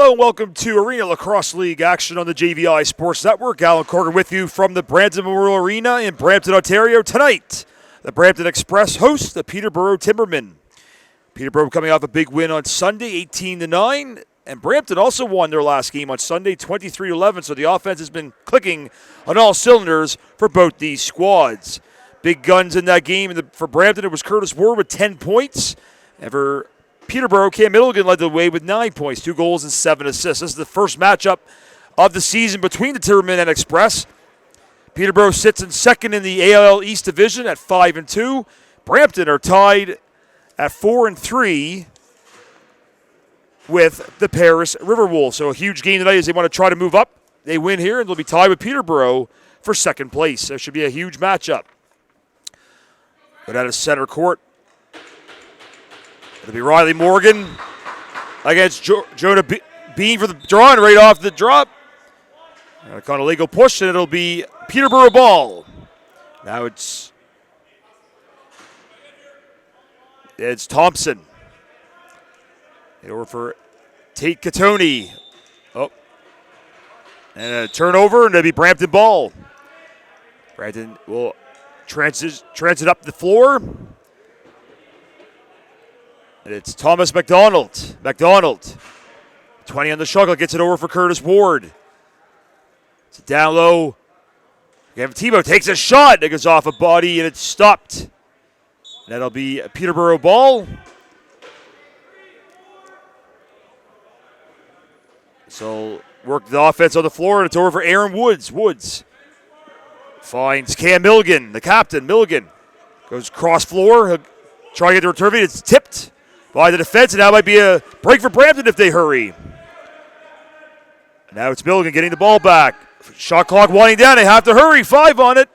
Hello and welcome to Arenalacrosseleague action on the JVI Sports Network. Alan Corgan with you from the Brampton Memorial Arena in Brampton, Ontario. Tonight, the Brampton Express hosts the Peterborough Timbermen. Peterborough coming off a big win on Sunday, 18-9. And Brampton also won their last game on Sunday, 23-11. So the offense has been clicking on all cylinders for both these squads. Big guns in that game. For Brampton, it was Curtis Ward with 10 points. And for Peterborough, Cam Milligan led the way with 9 points, 2 goals and 7 assists. This is the first matchup of the season between the Timbermen and Express. Peterborough sits in second in the ALL East Division at 5-2. Brampton are tied at 4-3 with the Paris Riverwolves. So a huge game tonight as they want to try to move up. They win here and they'll be tied with Peterborough for second place. So it should be a huge matchup. But out of center court, it'll be Riley Morgan against Jonah Bean for the draw, and right off the drop, kind of legal push, and it'll be Peterborough ball. Now it's Thompson. Over for Tate Catoni. Oh, and a turnover, and it'll be Brampton ball. Brampton will transit up the floor. And it's Thomas McDonald. 20 on the shuttle, gets it over for Curtis Ward. It's down low. Gavin Tebow takes a shot. It goes off a body, and it's stopped. That'll be a Peterborough ball. So work the offense on the floor, and it's over for Aaron Woods. Woods finds Cam Milligan, the captain. Milligan goes cross floor. He'll try to get the return. It's tipped by the defense, and now might be a break for Brampton if they hurry. Now it's Milligan getting the ball back. Shot clock winding down. They have to hurry. 5 on it.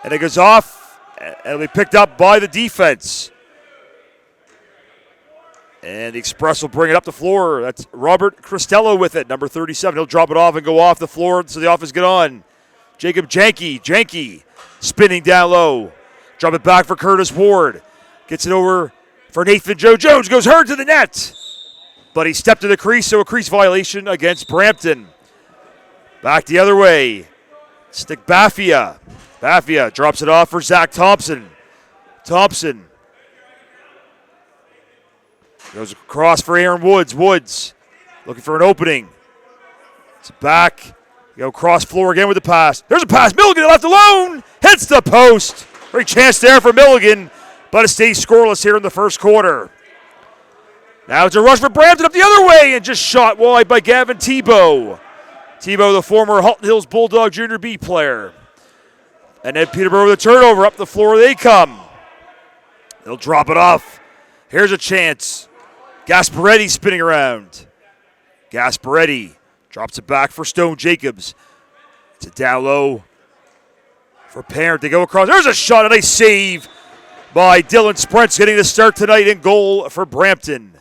And it goes off, and it'll be picked up by the defense. And the Express will bring it up the floor. That's Robert Cristello with it, number 37. He'll drop it off and go off the floor so the offense get on. Jacob Janke spinning down low. Drop it back for Curtis Ward. Gets it over for Nathan Joe Jones, goes hard to the net. But he stepped to the crease, so a crease violation against Brampton. Back the other way. Stick Baffia. Baffia drops it off for Zach Thompson. Thompson goes across for Aaron Woods. Woods looking for an opening. It's back. Go cross floor again with the pass. There's a pass. Milligan left alone. Hits the post. Great chance there for Milligan. But it stays scoreless here in the first quarter. Now it's a rush for Brampton up the other way and just shot wide by Gavin Tebow. Tebow, the former Halton Hills Bulldog Junior B player. And then Peterborough with a turnover. Up the floor they come. They'll drop it off. Here's a chance. Gasparetti spinning around. Gasparetti drops it back for Stone Jacobs. It's a down low for Parent. They go across. There's a shot, and a save by Dylan Sprents, getting the start tonight in goal for Brampton.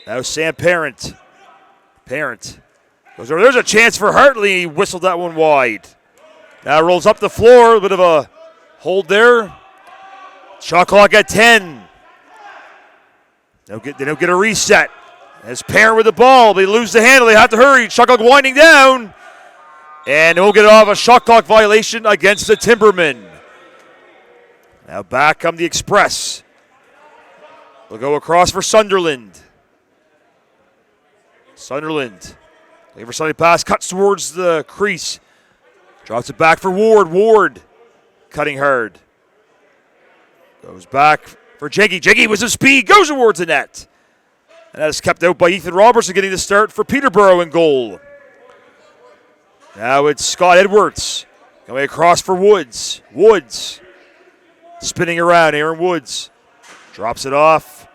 Now Sam Parent. Parent goes over. There's a chance for Hartley. He whistled that one wide. Now rolls up the floor. A bit of a hold there. Shot clock at 10. They don't get a reset. As Parent with the ball, they lose the handle. They have to hurry. Shot clock winding down. And they'll get it off a shot clock violation against the Timbermen. Now back come the Express. They'll go across for Sunderland. Looking for Sunday pass, cuts towards the crease. Drops it back for Ward. Ward cutting hard. Goes back for Jenke. Jenke with some speed, goes towards the net. And that is kept out by Ethan Robertson, getting the start for Peterborough in goal. Now it's Scott Edwards going across for Woods. Woods spinning around. Aaron Woods drops it off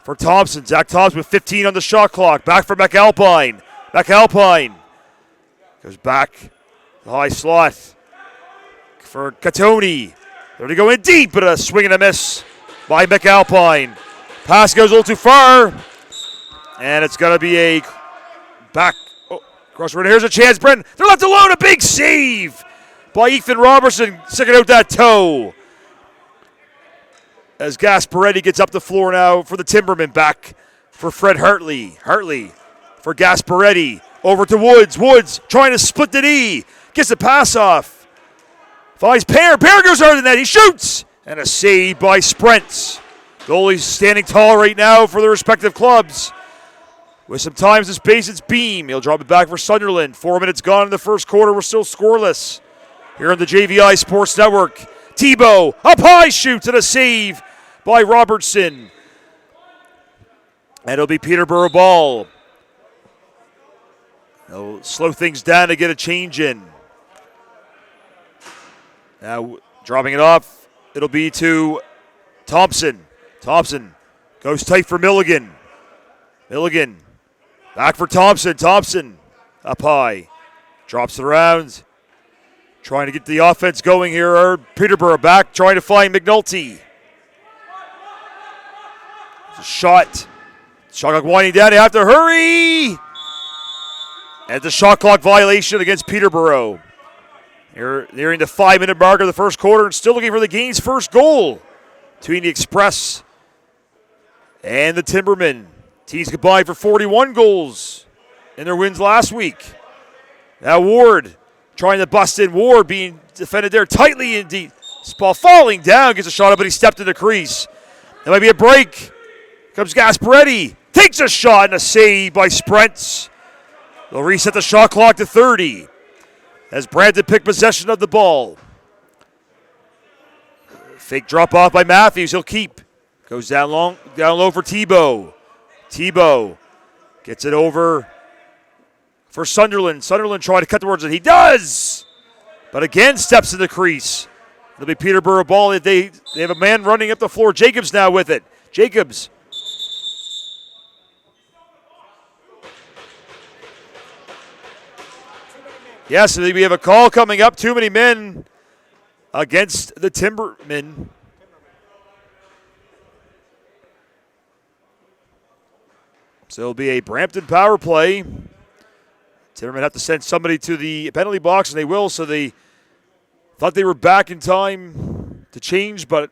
for Thompson. Zach Thompson with 15 on the shot clock. Back for McAlpine. McAlpine goes back the high slot for Catoni. They're going to go in deep, but a swing and a miss by McAlpine. Pass goes a little too far, and it's going to be a back. Oh, cross right. Here's a chance, Brenton. They're left alone. A big save by Ethan Robertson, sticking out that toe. As Gasparetti gets up the floor now for the Timbermen, back for Fred Hartley. Hartley for Gasparetti. Over to Woods. Woods trying to split the knee. Gets the pass off. Finds Pear. Pear goes out of the net. He shoots. And a save by Sprents. Goalies standing tall right now for their respective clubs. With some time to space, it's Beam. He'll drop it back for Sunderland. 4 minutes gone in the first quarter. We're still scoreless here on the JVI Sports Network. Tebow up high, shoots, and a save by Robertson. And it'll be Peterborough ball. They'll slow things down to get a change in. Now dropping it off, it'll be to Thompson. Thompson goes tight for Milligan. Milligan back for Thompson. Thompson up high. Drops it around. Trying to get the offense going here. Peterborough back, trying to find McNulty. It's a shot. Shot clock winding down. They have to hurry. And the shot clock violation against Peterborough. They're nearing the 5-minute mark of the first quarter and still looking for the game's first goal between the Express and the Timbermen. Teams combined for 41 goals in their wins last week. Now Ward trying to bust in. Ward being defended there tightly indeed. Ball falling down, gets a shot up, but he stepped in the crease. There might be a break. Comes Gasparetti. Takes a shot and a save by Sprents. They'll reset the shot clock to 30 as Brampton pick possession of the ball. Fake drop off by Matthews. He'll keep. Goes down low for Tebow. Tebow gets it over for Sunderland. Sunderland trying to cut towards it. He does! But again steps in the crease. It'll be Peterborough ball. They have a man running up the floor. Jacobs now with it. Jacobs. Yes, we have a call coming up. Too many men against the Timbermen. So it'll be a Brampton power play. Timbermen have to send somebody to the penalty box, and they will. So they thought they were back in time to change, but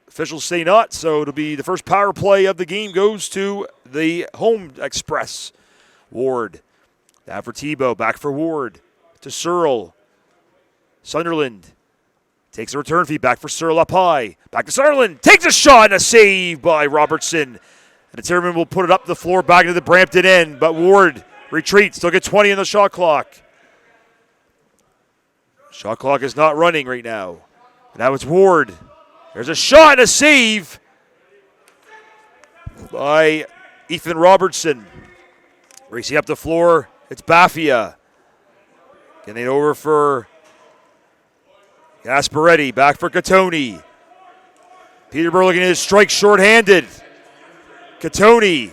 officials say not. So it'll be the first power play of the game goes to the home Express. Ward. Now for Tebow. Back for Ward. To Searle. Sunderland takes a return feed. Back for Searle up high. Back to Sunderland. Takes a shot and a save by Robertson. And the Timbermen will put it up the floor back into the Brampton end. But Ward retreats. Still get 20 in the shot clock. Shot clock is not running right now. Now it's Ward. There's a shot and a save by Ethan Robertson. Racing up the floor. It's Baffia. Getting it over for Gasparetti. Back for Catoni. Peterborough looking at his strike shorthanded. Catoni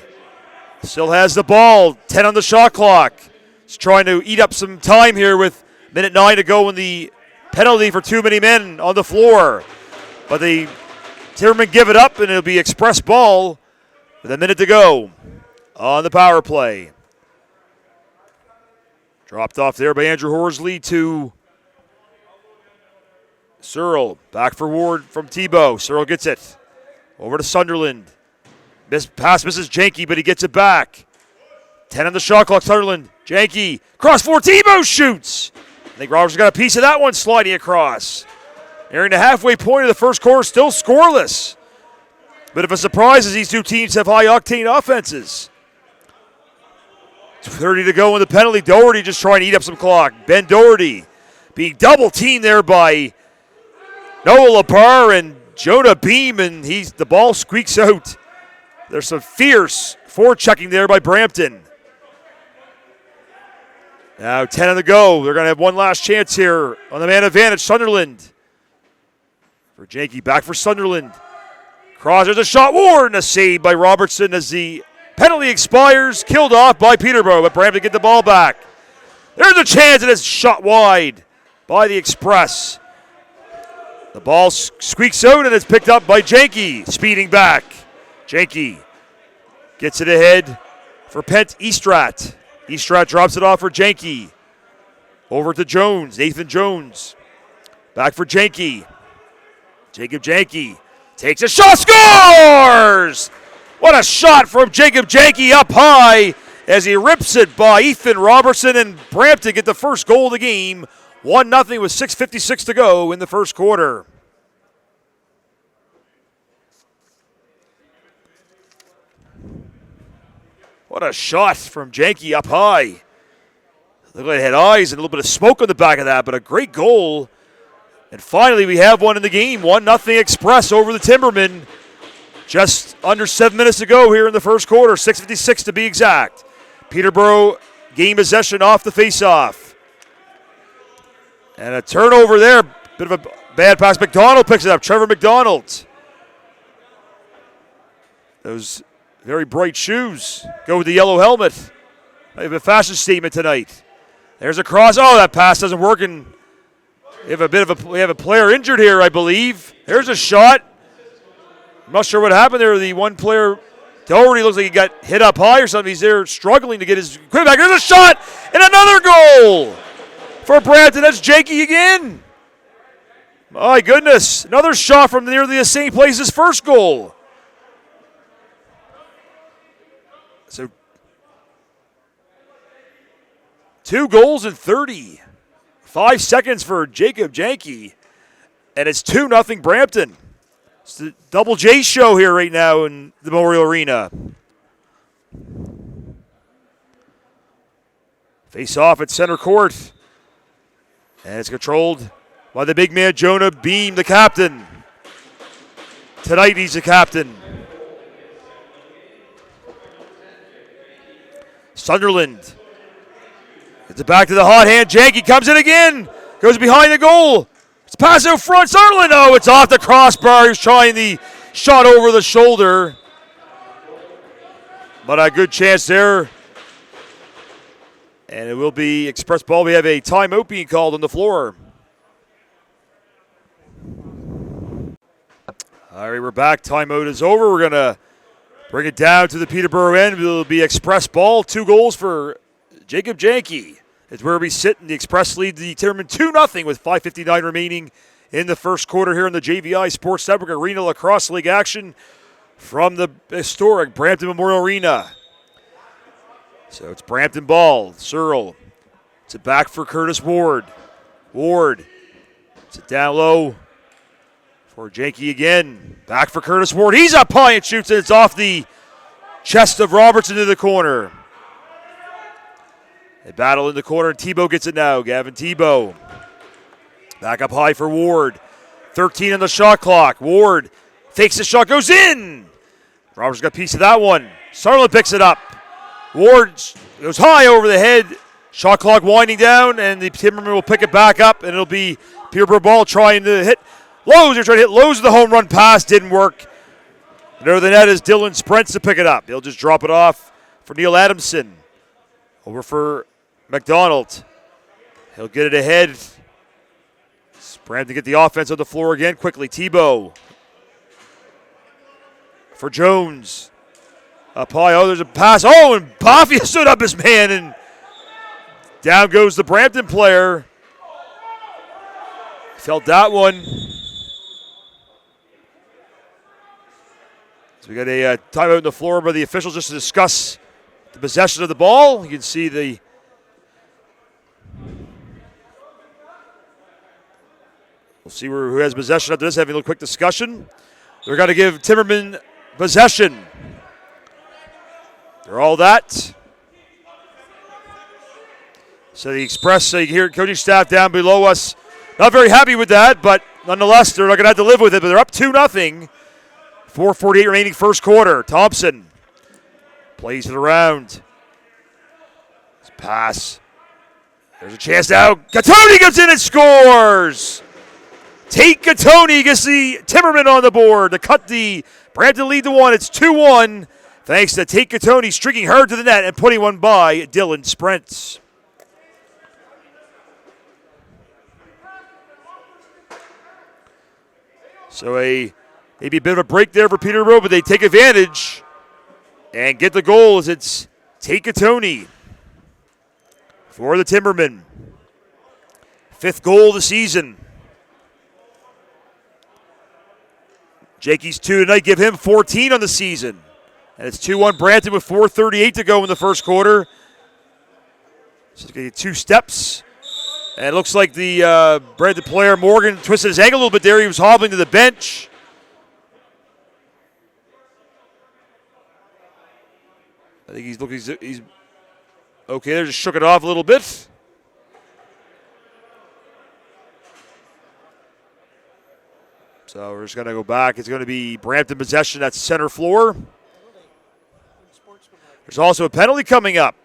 still has the ball. 10 on the shot clock. He's trying to eat up some time here with minute 9 to go in the penalty for too many men on the floor. But the Timbermen give it up, and it'll be Express ball with a minute to go on the power play. Dropped off there by Andrew Horsley to Searle. Back for Ward from Tebow. Searle gets it. Over to Sunderland. Pass misses Janke, but he gets it back. 10 on the shot clock, Sunderland. Janke, cross floor, Tebow shoots. I think Roberts got a piece of that one sliding across. Nearing the halfway point of the first quarter, still scoreless. Bit of a surprise as these two teams have high-octane offenses. 30 to go in the penalty. Doherty just trying to eat up some clock. Ben Doherty being double-teamed there by Noah LaBar and Jonah Beam, and the ball squeaks out. There's some fierce forechecking there by Brampton. Now 10 on the go. They're going to have one last chance here on the man advantage. Sunderland. For Janke, back for Sunderland. Cross, there's a shot. Ward and a save by Robertson as the penalty expires. Killed off by Peterborough, but Brampton get the ball back. There's a chance, and it's shot wide by the Express. The ball squeaks out, and it's picked up by Janke, speeding back. Janke gets it ahead for Pent Estrat. Estrat drops it off for Janke. Over to Jones, Nathan Jones. Back for Janke. Jacob Janke takes a shot, scores! What a shot from Jacob Janke up high as he rips it by Ethan Robertson, and Brampton get the first goal of the game. 1-0 with 6:56 to go in the first quarter. What a shot from Janke up high. Looked like it had eyes and a little bit of smoke on the back of that, but a great goal. And finally, we have one in the game. 1-0 Express over the Timbermen. Just under 7 minutes to go here in the first quarter. 6:56 to be exact. Peterborough gain possession off the faceoff. And a turnover there. Bit of a bad pass. McDonald picks it up. Trevor McDonald. Those very bright shoes go with the yellow helmet. I have a fashion statement tonight. There's a cross. Oh, that pass doesn't work, and we have a player injured here, I believe. There's a shot. I'm not sure what happened there. The one player, Doherty, looks like he got hit up high or something. He's there struggling to get his equipment back. There's a shot and another goal for Brampton. That's Janke again. My goodness. Another shot from nearly the same place as first goal. So 2 goals in 35 seconds for Jacob Janke. And it's 2-0 Brampton. It's the Double J show here right now in the Memorial Arena. Face off at center court. And it's controlled by the big man, Jonah Beam, the captain. Tonight he's the captain. Sunderland. Gets it back to the hot hand. Janke comes in again. Goes behind the goal. It's pass out front. Sunderland. Oh, it's off the crossbar. He's trying the shot over the shoulder. But a good chance there. And it will be Express ball. We have a timeout being called on the floor. All right, we're back. Timeout is over. We're going to bring it down to the Peterborough end. It will be Express ball. 2 goals for Jacob Janke. It's where we sit, and the Express lead the Timbermen 2-0 with 5:59 remaining in the first quarter here in the JVI Sports Network Arenalacrosseleague action from the historic Brampton Memorial Arena. So it's Brampton ball. Searle. It's a back for Curtis Ward. Ward. It's a down low for Janke again. Back for Curtis Ward. He's up high and shoots, and it's off the chest of Robertson into the corner. They battle in the corner, and Tebow gets it now. Gavin Tebow. Back up high for Ward. 13 on the shot clock. Ward fakes the shot, goes in. Roberts got a piece of that one. Sunderland picks it up. Ward goes high over the head. Shot clock winding down, and the Timbermen will pick it back up, and it'll be Peterborough ball trying to hit Lowe's. They're trying to hit Lowe's with the home run pass. Didn't work. And over the net is Dylan Sprents to pick it up. He'll just drop it off for Neil Adamson. Over for McDonald. He'll get it ahead. Brampton to get the offense on the floor again quickly. Tebow for Jones. Up high. Oh, there's a pass. Oh, and Boffey stood up his man, and down goes the Brampton player. Felt that one. So we got a timeout on the floor by the officials just to discuss the possession of the ball. You can see the we'll see who has possession after this, having a little quick discussion. They're going to give Timbermen possession. They're all that. So the Express, you hear coaching staff down below us, not very happy with that, but nonetheless, they're not going to have to live with it, but they're up 2-0. 4:48 remaining first quarter. Thompson plays it around. Pass. There's a chance now. Gattoni gets in and scores. Tate Gattoni gets the Timbermen on the board to cut the Brampton lead to 1. It's 2-1 thanks to Tate Gattoni streaking hard to the net and putting one by Dylan Sprents. So maybe a bit of a break there for Peterborough, but they take advantage and get the goal as it's Tate Gattoni for the Timbermen. 5th goal of the season. Janke's 2 tonight give him 14 on the season. And it's 2-1 Brampton with 4:38 to go in the first quarter. So it's going to get 2 steps. And it looks like the Brampton player, Morgan, twisted his ankle a little bit there. He was hobbling to the bench. I think he's okay there, just shook it off a little bit. So we're just going to go back. It's going to be Brampton possession at center floor. There's also a penalty coming up.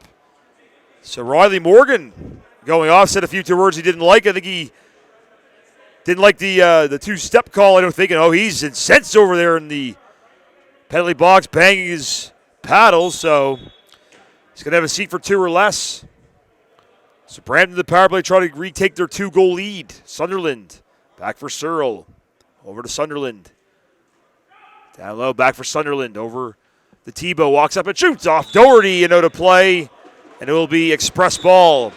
So Riley Morgan going off, said a few words he didn't like. I think he didn't like the 2-step call. I don't think. He's incensed over there in the penalty box, banging his paddles. So he's going to have a seat for 2 or less. So Brampton, the power play, try to retake their 2-goal lead. Sunderland back for Searle. Over to Sunderland. Down low, back for Sunderland. Over the Tebow, walks up and shoots off Doherty, to play. And it will be express ball.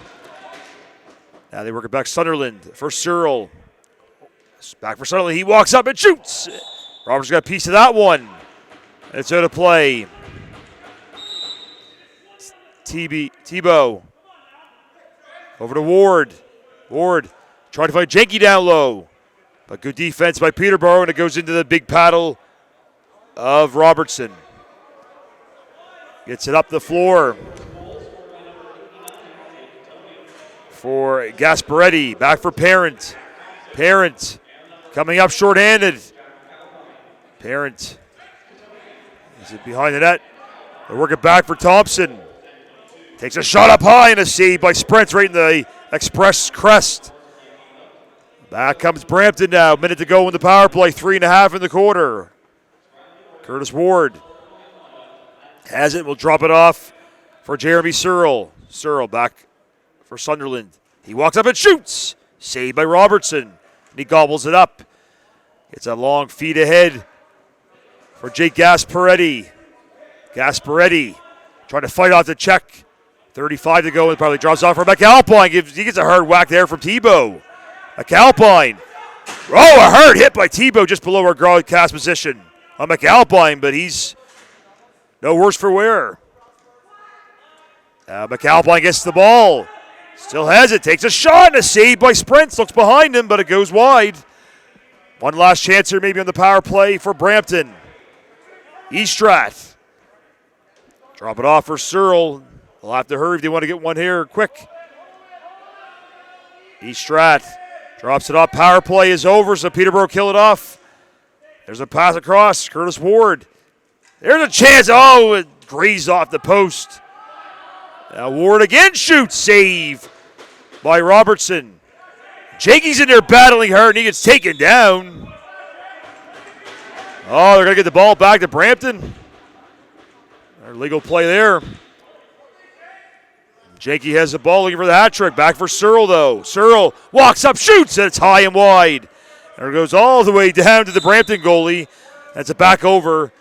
Now they work it back Sunderland for Searle. Back for Sunderland. He walks up and shoots. Roberts got a piece of that one. And it's out of play. Tebow. Over to Ward. Ward trying to find Jenke down low. But good defense by Peterborough, and it goes into the big paddle of Robertson. Gets it up the floor for Gasparetti. Back for Parent. Parent coming up shorthanded. Parent is it behind the net. They work it back for Thompson. Takes a shot up high and a save by Sprents right in the express crest. Back comes Brampton now. Minute to go in the power play. 3.5 in the quarter. Curtis Ward has it. Will drop it off for Jeremy Searle. Searle back for Sunderland. He walks up and shoots. Saved by Robertson. And he gobbles it up. Gets a long feed ahead for Jake Gasparetti. Gasparetti trying to fight off the check. 35 to go and probably drops off for McAlpine. He gets a hard whack there from Tebow. McAlpine. A hard hit by Tebow just below our broadcast position on McAlpine, but he's no worse for wear. McAlpine gets the ball. Still has it. Takes a shot and a save by Sprents. Looks behind him, but it goes wide. One last chance here maybe on the power play for Brampton. Estrat. Drop it off for Searle. They'll have to hurry if they want to get one here quick. Estrat. Drops it off. Power play is over, so Peterborough kill it off. There's a pass across. Curtis Ward. There's a chance. It grazed off the post. Now Ward again shoots. Save by Robertson. Jakey's in there battling hard, and he gets taken down. They're going to get the ball back to Brampton. Our legal play there. Jakey has the ball looking for the hat trick. Back for Searle, though. Searle walks up, shoots, and it's high and wide. And it goes all the way down to the Brampton goalie. That's a back over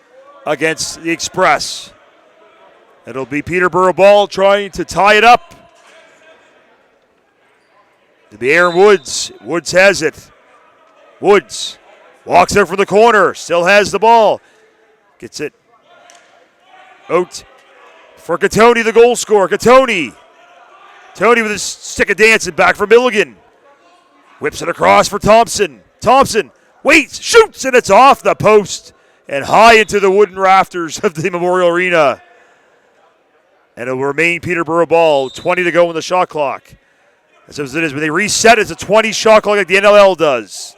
against the Express. It'll be Peterborough ball trying to tie it up. It'll be Aaron Woods. Woods has it. Woods walks there from the corner. Still has the ball. Gets it out for Catoni, the goal scorer. Catoni with his stick of dancing back for Milligan. Whips it across for Thompson. Thompson waits, shoots, and it's off the post and high into the wooden rafters of the Memorial Arena. And it will remain Peterborough ball. 20 to go in the shot clock. As it is, when they reset, it's a 20 shot clock like the NLL does.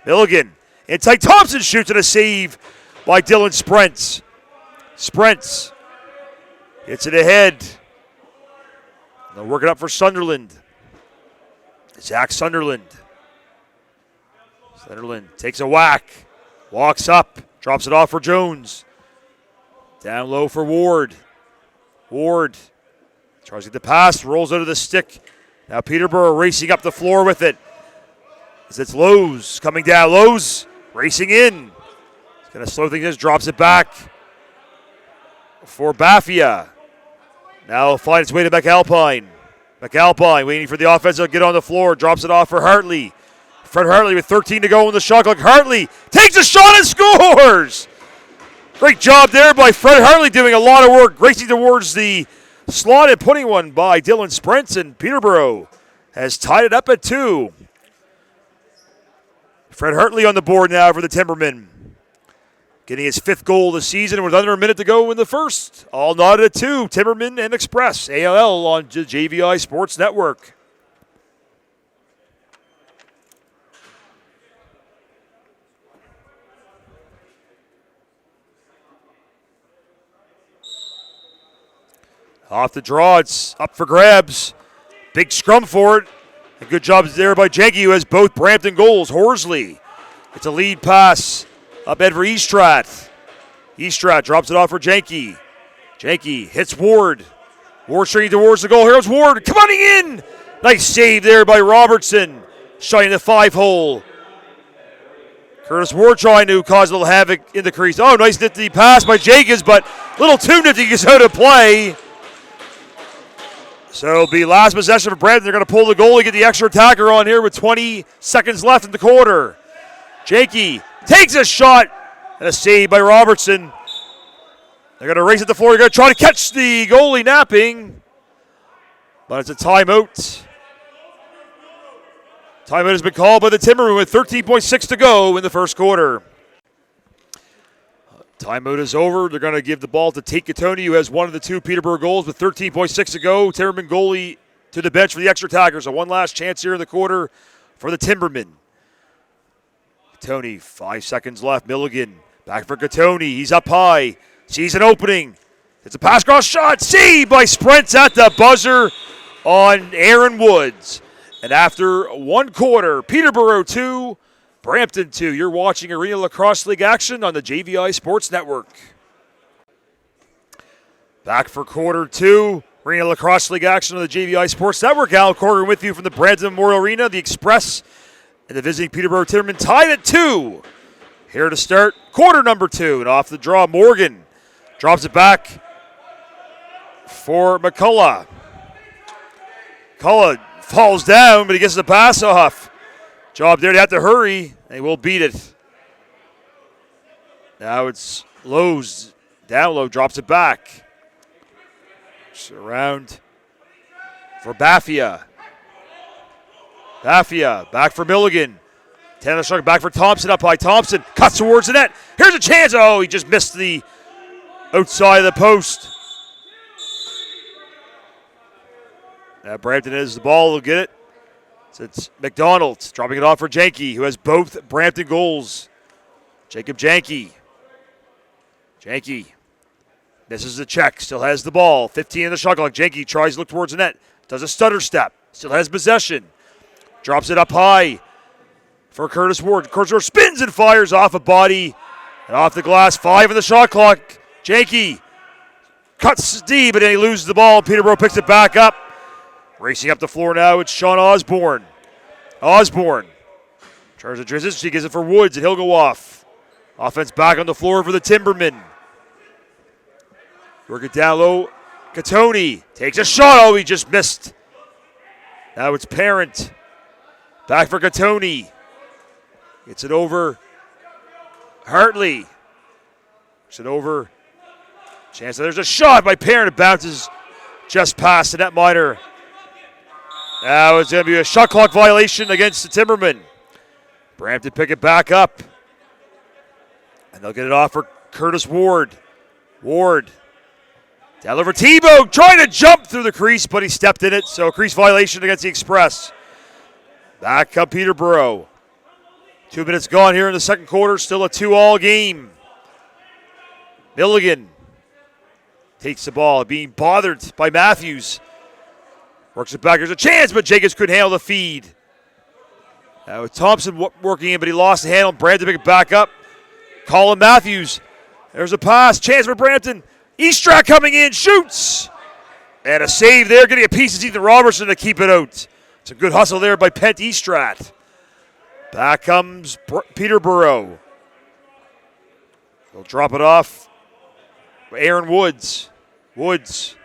Milligan inside. Thompson shoots, and a save by Dylan Sprents. Sprents gets it ahead. They'll work it up for Sunderland. Zach Sunderland. Sunderland takes a whack. Walks up. Drops it off for Jones. Down low for Ward. Ward tries to get the pass. Rolls out of the stick. Now Peterborough racing up the floor with it. As it's Lowe's coming down. Lowe's racing in. He's going to slow things. Drops it back for Baffia. Now finds its way to McAlpine. McAlpine waiting for the offense to get on the floor. Drops it off for Hartley. Fred Hartley with 13 to go in the shot clock. Hartley takes a shot and scores! Great job there by Fred Hartley, doing a lot of work, racing towards the slot and putting one by Dylan Sprints, and Peterborough has tied it up at 2. Fred Hartley on the board now for the Timbermen, getting his 5th goal of the season with under a minute to go in the first. All knotted at 2, Timbermen and Express, ALL on the JVI Sports Network. Off the draw, it's up for grabs. Big scrum for it. A good job there by Jenke, who has both Brampton goals. Horsley, it's a lead pass up Ed for Eastrat. Eastrat drops it off for Jenke. Jenke hits Ward. Ward stringing towards the goal. Here comes Ward, coming in. Nice save there by Robertson, shutting the 5-hole. Curtis Ward trying to cause a little havoc in the crease. Oh, nice nifty pass by Jenkins, but a little too nifty, gets out of play. So it'll be last possession for Brampton. They're going to pull the goalie, get the extra attacker on here with 20 seconds left in the quarter. Jenke takes a shot and a save by Robertson. They're going to race at the floor. They're going to try to catch the goalie napping, but it's a timeout. Timeout has been called by the Timbermen with 13.6 to go in the first quarter. Timeout is over. They're going to give the ball to Tate Katoni, who has one of the 2 Peterborough goals with 13.6 to go. Timberman goalie to the bench for the extra attacker. So one last chance here in the quarter for the Timbermen. Katoni, 5 seconds left. Milligan back for Katoni. He's up high. Sees an opening. It's a pass cross shot. Saved by Sprints at the buzzer on Aaron Woods. And after one quarter, Peterborough 2, Brampton 2. You're watching Arenalacrosseleague action on the JVI Sports Network. Back for quarter 2. Arenalacrosseleague action on the JVI Sports Network. Al Corrigan with you from the Brampton Memorial Arena. The Express and the visiting Peterborough Timbermen tied at 2. Here to start quarter number 2. And off the draw, Morgan drops it back for McCullough. McCullough falls down, but he gets the pass off. Job there, they have to hurry. They will beat it. Now it's Lowe's. Down low, drops it back. Around for Baffia. Baffia, back for Milligan. 10 on the strike, back for Thompson, up high. Thompson cuts towards the net. Here's a chance. Oh, he just missed the outside of the post. Now Brampton has the ball, they'll get it. So it's McDonald dropping it off for Jenke, who has both Brampton goals. Jacob Jenke. Jenke misses the check, still has the ball. 15 in the shot clock. Jenke tries to look towards the net. Does a stutter step. Still has possession. Drops it up high for Curtis Ward. Curtis Ward spins and fires off a body and off the glass. 5 in the shot clock. Jenke cuts deep, but then he loses the ball. Peterborough picks it back up. Racing up the floor now, it's Sean Osborne. Osborne tries to transition. He gives it for Woods, and he'll go off. Offense back on the floor for the Timbermen. Work it down low. Katoni takes a shot. Oh, he just missed. Now it's Parent. Back for Katoni. Gets it over. Hartley. Gets it over. Chance that there's a shot by Parent. It bounces just past the netminder. Now it's going to be a shot clock violation against the Timbermen. Brampton pick it back up. And they'll get it off for Curtis Ward. Ward. Down over Tebow, trying to jump through the crease, but he stepped in it, so a crease violation against the Express. Back up Peterborough. 2 minutes gone here in the second quarter, still a 2-all game. Milligan takes the ball, being bothered by Matthews. Works it back, there's a chance, but Jacobs couldn't handle the feed. Now with Thompson working in, but he lost the handle. Brampton pick it back up. Colin Matthews, there's a pass, chance for Brampton. Eastrat coming in, shoots. And a save there, getting a piece is Ethan Robertson to keep it out. It's a good hustle there by Pent Eastrat. Back comes Peterborough. They'll drop it off. Aaron Woods. Woods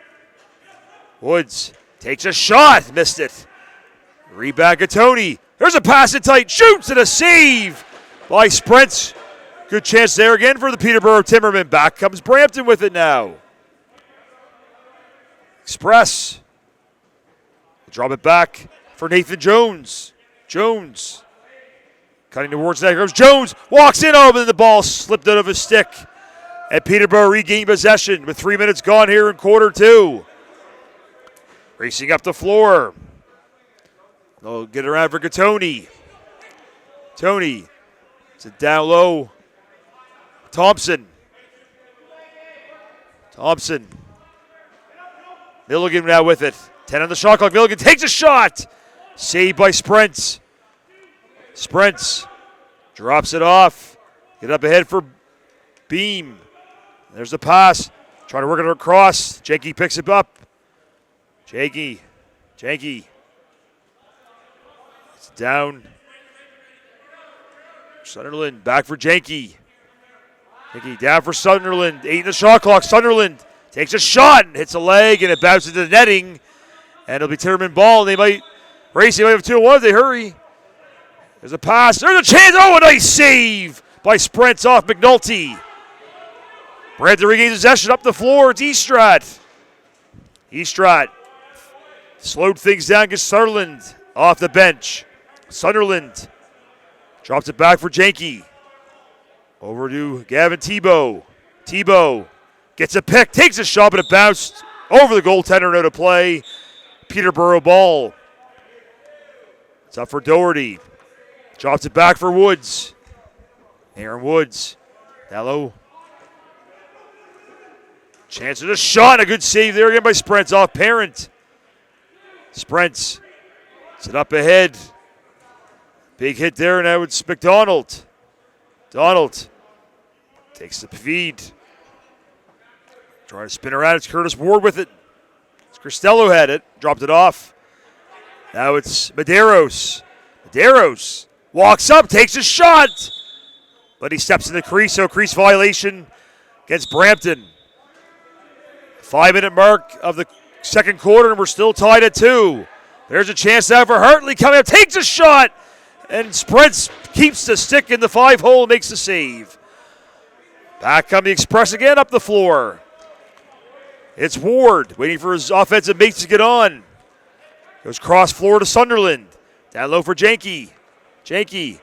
takes a shot, missed it. Rebound Katoni. There's a pass in tight, shoots, and a save by Sprints, Good chance there again for the Peterborough Timbermen. Back comes Brampton with it now. Express. Drop it back for Nathan Jones. Jones. Cutting towards that. Here goes Jones. Walks in over, and the ball slipped out of his stick. And Peterborough regained possession with 3 minutes gone here in quarter two. Racing up the floor. They'll get around for Gatoni. Tony. It's a down low. Thompson. Milligan now with it. 10 on the shot clock. Milligan takes a shot. Saved by Sprents. Sprents drops it off. Get up ahead for Beam. There's the pass. Trying to work it across. Janky picks it up. Janky. It's down. Sunderland back for Janky. Janky down for Sunderland. 8 in the shot clock. Sunderland takes a shot and hits a leg, and it bounces to the netting. And it'll be Timberman ball. They might race. They might have 2-1 if they hurry. There's a pass. There's a chance. Oh, a nice save by Sprents off McNulty. Brampton regains possession up the floor. It's Eastrat. Eastrat slowed things down against Sunderland off the bench. Sunderland drops it back for Janky. Over to Gavin Tebow. Tebow gets a pick, takes a shot, but it bounced over the goaltender and out of play. Peterborough ball. It's up for Doherty. Drops it back for Woods. Aaron Woods. Hello. Chance of a shot. A good save there again by Sprents off Parent. Sprents. Sit up ahead. Big hit there, and now it's McDonald. Donald takes the feed. Trying to spin around. It's Curtis Ward with it. Cristello had it. Dropped it off. Now it's Medeiros. Medeiros walks up, takes a shot. But he steps in the crease, so crease violation against Brampton. 5-minute mark of the second quarter, and we're still tied at 2. There's a chance now for Hartley coming up, takes a shot, and Sprents keeps the stick in the 5-hole and makes the save. Back come the Express again up the floor. It's Ward waiting for his offensive mates to get on. Goes cross floor to Sunderland. Down low for Janky. Janky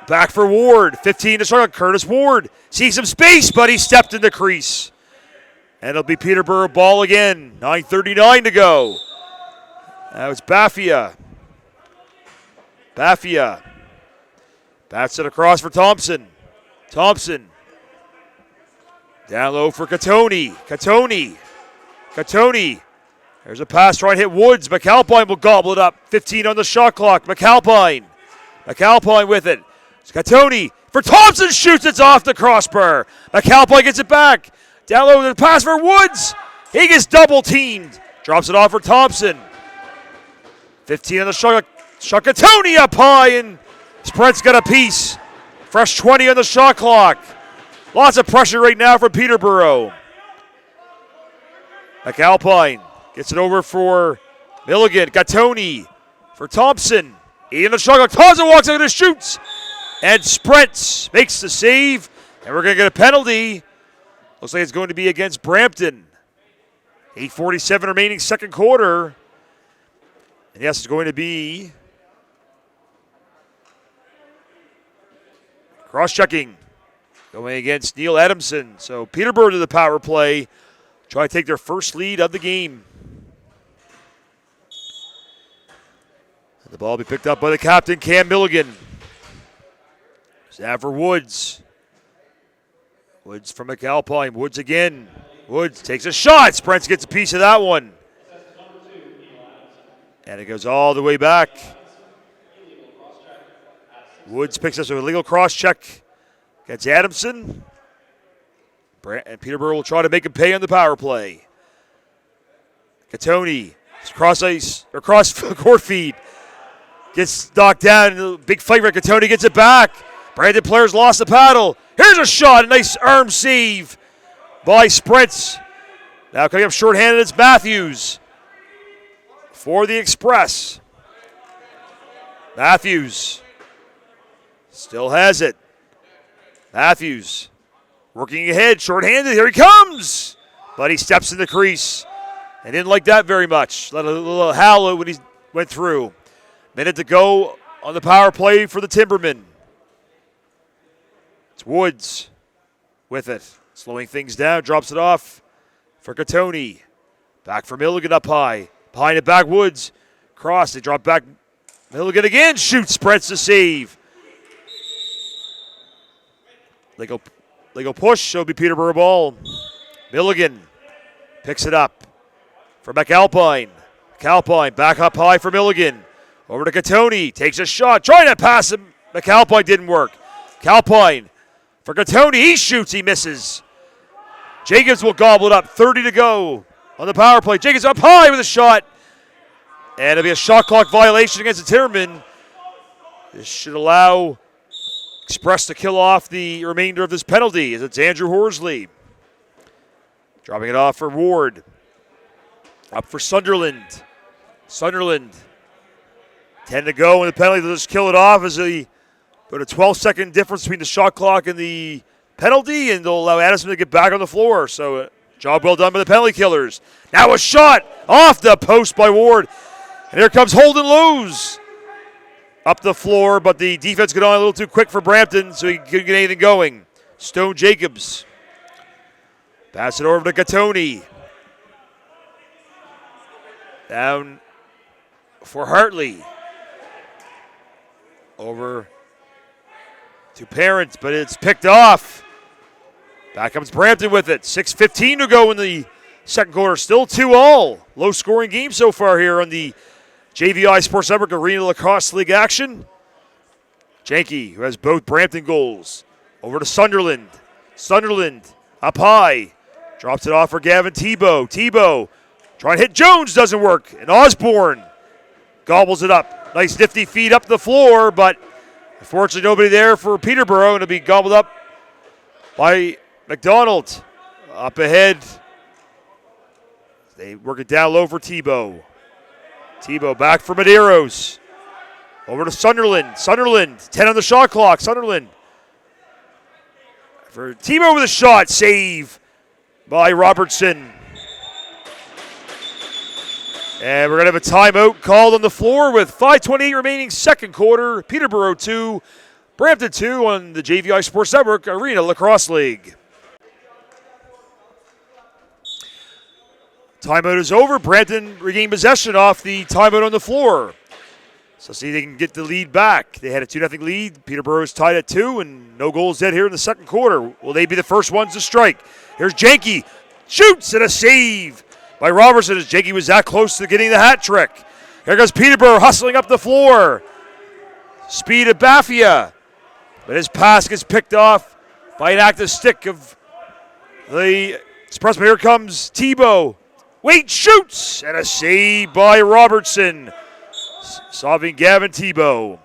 back for Ward. 15 to start. Curtis Ward sees some space, but he stepped in the crease. And it'll be Peterborough ball again. 9:39 to go. Now it's Baffia. Baffia bats it across for Thompson. Thompson down low for Catoni. Catoni. There's a pass trying to hit Woods. McAlpine will gobble it up. 15 on the shot clock. McAlpine with it. It's Catoni for Thompson. Shoots. It's off the crossbar. McAlpine gets it back. Down low, the pass for Woods. He gets double teamed. Drops it off for Thompson. 15 on the shot. Catoni up high, and Sprent's got a piece. Fresh 20 on the shot clock. Lots of pressure right now for Peterborough. McAlpine gets it over for Milligan. Gatoni for Thompson. 8 on the shot clock. Thompson walks out and shoots. And Sprents makes the save. And we're going to get a penalty. Looks like it's going to be against Brampton. 8:47 remaining second quarter. And yes, it's going to be cross-checking going against Neil Adamson. So Peterborough to the power play. Try to take their first lead of the game. And the ball will be picked up by the captain, Cam Milligan. Snap for Woods. Woods from McAlpine. Woods again. Woods takes a shot. Sprents gets a piece of that one. And it goes all the way back. Woods picks up a illegal cross-check against Adamson. And Peterborough will try to make him pay on the power play. Catoni, cross ice, or cross court feed. Gets knocked down. Big fight for Catoni, gets it back. Brampton players lost the paddle. Here's a shot, a nice arm save by Sprents. Now coming up shorthanded, it's Matthews for the Express. Matthews still has it. Matthews working ahead, shorthanded. Here he comes. But he steps in the crease. And didn't like that very much. Let a little howl when he went through. Minute to go on the power play for the Timbermen. It's Woods with it. Slowing things down, drops it off for Catoni. Back for Milligan up high. Behind it back, Woods. Cross, they drop back. Milligan again, shoots, spreads the save. They go push, so it'll be Peterborough ball. Milligan picks it up for McAlpine. McAlpine back up high for Milligan. Over to Catoni, takes a shot, trying to pass him. McAlpine didn't work. McAlpine for Catoni, he shoots, he misses. Jacobs will gobble it up, 30 to go on the power play. Jacobs up high with a shot. And it'll be a shot clock violation against the Timbermen. This should allow Express to kill off the remainder of this penalty as it's Andrew Horsley. Dropping it off for Ward. Up for Sunderland. Sunderland. 10 to go in the penalty. They'll just kill it off as they put a 12-second difference between the shot clock and the penalty, and they'll allow Addison to get back on the floor. So job well done by the penalty killers. Now a shot off the post by Ward. And here comes Holden Lowe's. Up the floor, but the defense got on a little too quick for Brampton, so he couldn't get anything going. Stone Jacobs. Pass it over to Catoni. Down for Hartley. Over to Parent, but it's picked off. Back comes Brampton with it. 6:15 to go in the second quarter. Still 2-all. Low-scoring game so far here on the JVI Sports Network Arenalacrosseleague action. Janke, who has both Brampton goals. Over to Sunderland. Sunderland up high. Drops it off for Gavin Tebow. Tebow trying to hit Jones, doesn't work. And Osborne gobbles it up. Nice nifty feed up the floor, but unfortunately nobody there for Peterborough, and it'll be gobbled up by McDonald. Up ahead. They work it down low for Tebow. Tebow back for Medeiros. Over to Sunderland. Sunderland, 10 on the shot clock. Sunderland. For Tebow with a shot. Save by Robertson. And we're going to have a timeout called on the floor with 5:28 remaining second quarter. Peterborough 2, Brampton 2 on the JVI Sports Network Arenalacrosseleague. Timeout is over. Brampton regained possession off the timeout on the floor. So see if they can get the lead back. They had a 2-0 lead. Peterborough is tied at 2, and no goals dead here in the second quarter. Will they be the first ones to strike? Here's Janke. Shoots, and a save by Robertson as Janke was that close to getting the hat trick. Here goes Peterborough hustling up the floor. Speed of Baffia. But his pass gets picked off by an active stick of the Expressman. Here comes Tebow. Wait, shoots, and a save by Robertson. Solving Gavin Tebow.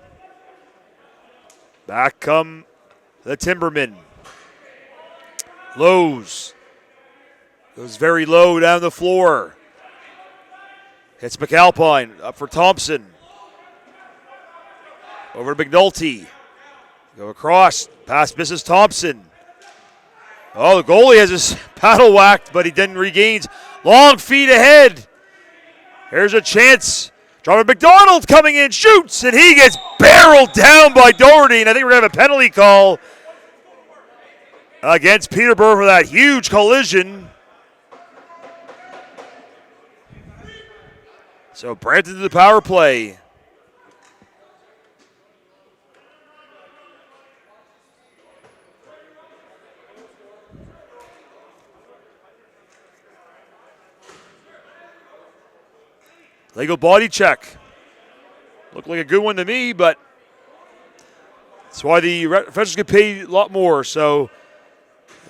Back come the Timbermen. Lowe's goes very low down the floor. Hits McAlpine, up for Thompson. Over to McNulty. Go across, pass misses Thompson. Oh, the goalie has his paddle whacked, but he didn't regain. Long feet ahead. Here's a chance. Jordan McDonald coming in, shoots, and he gets barreled down by Doherty. And I think we're going to have a penalty call against Peterborough for that huge collision. So Brampton to the power play. Legal body check. Looked like a good one to me, but that's why the officials get paid a lot more. So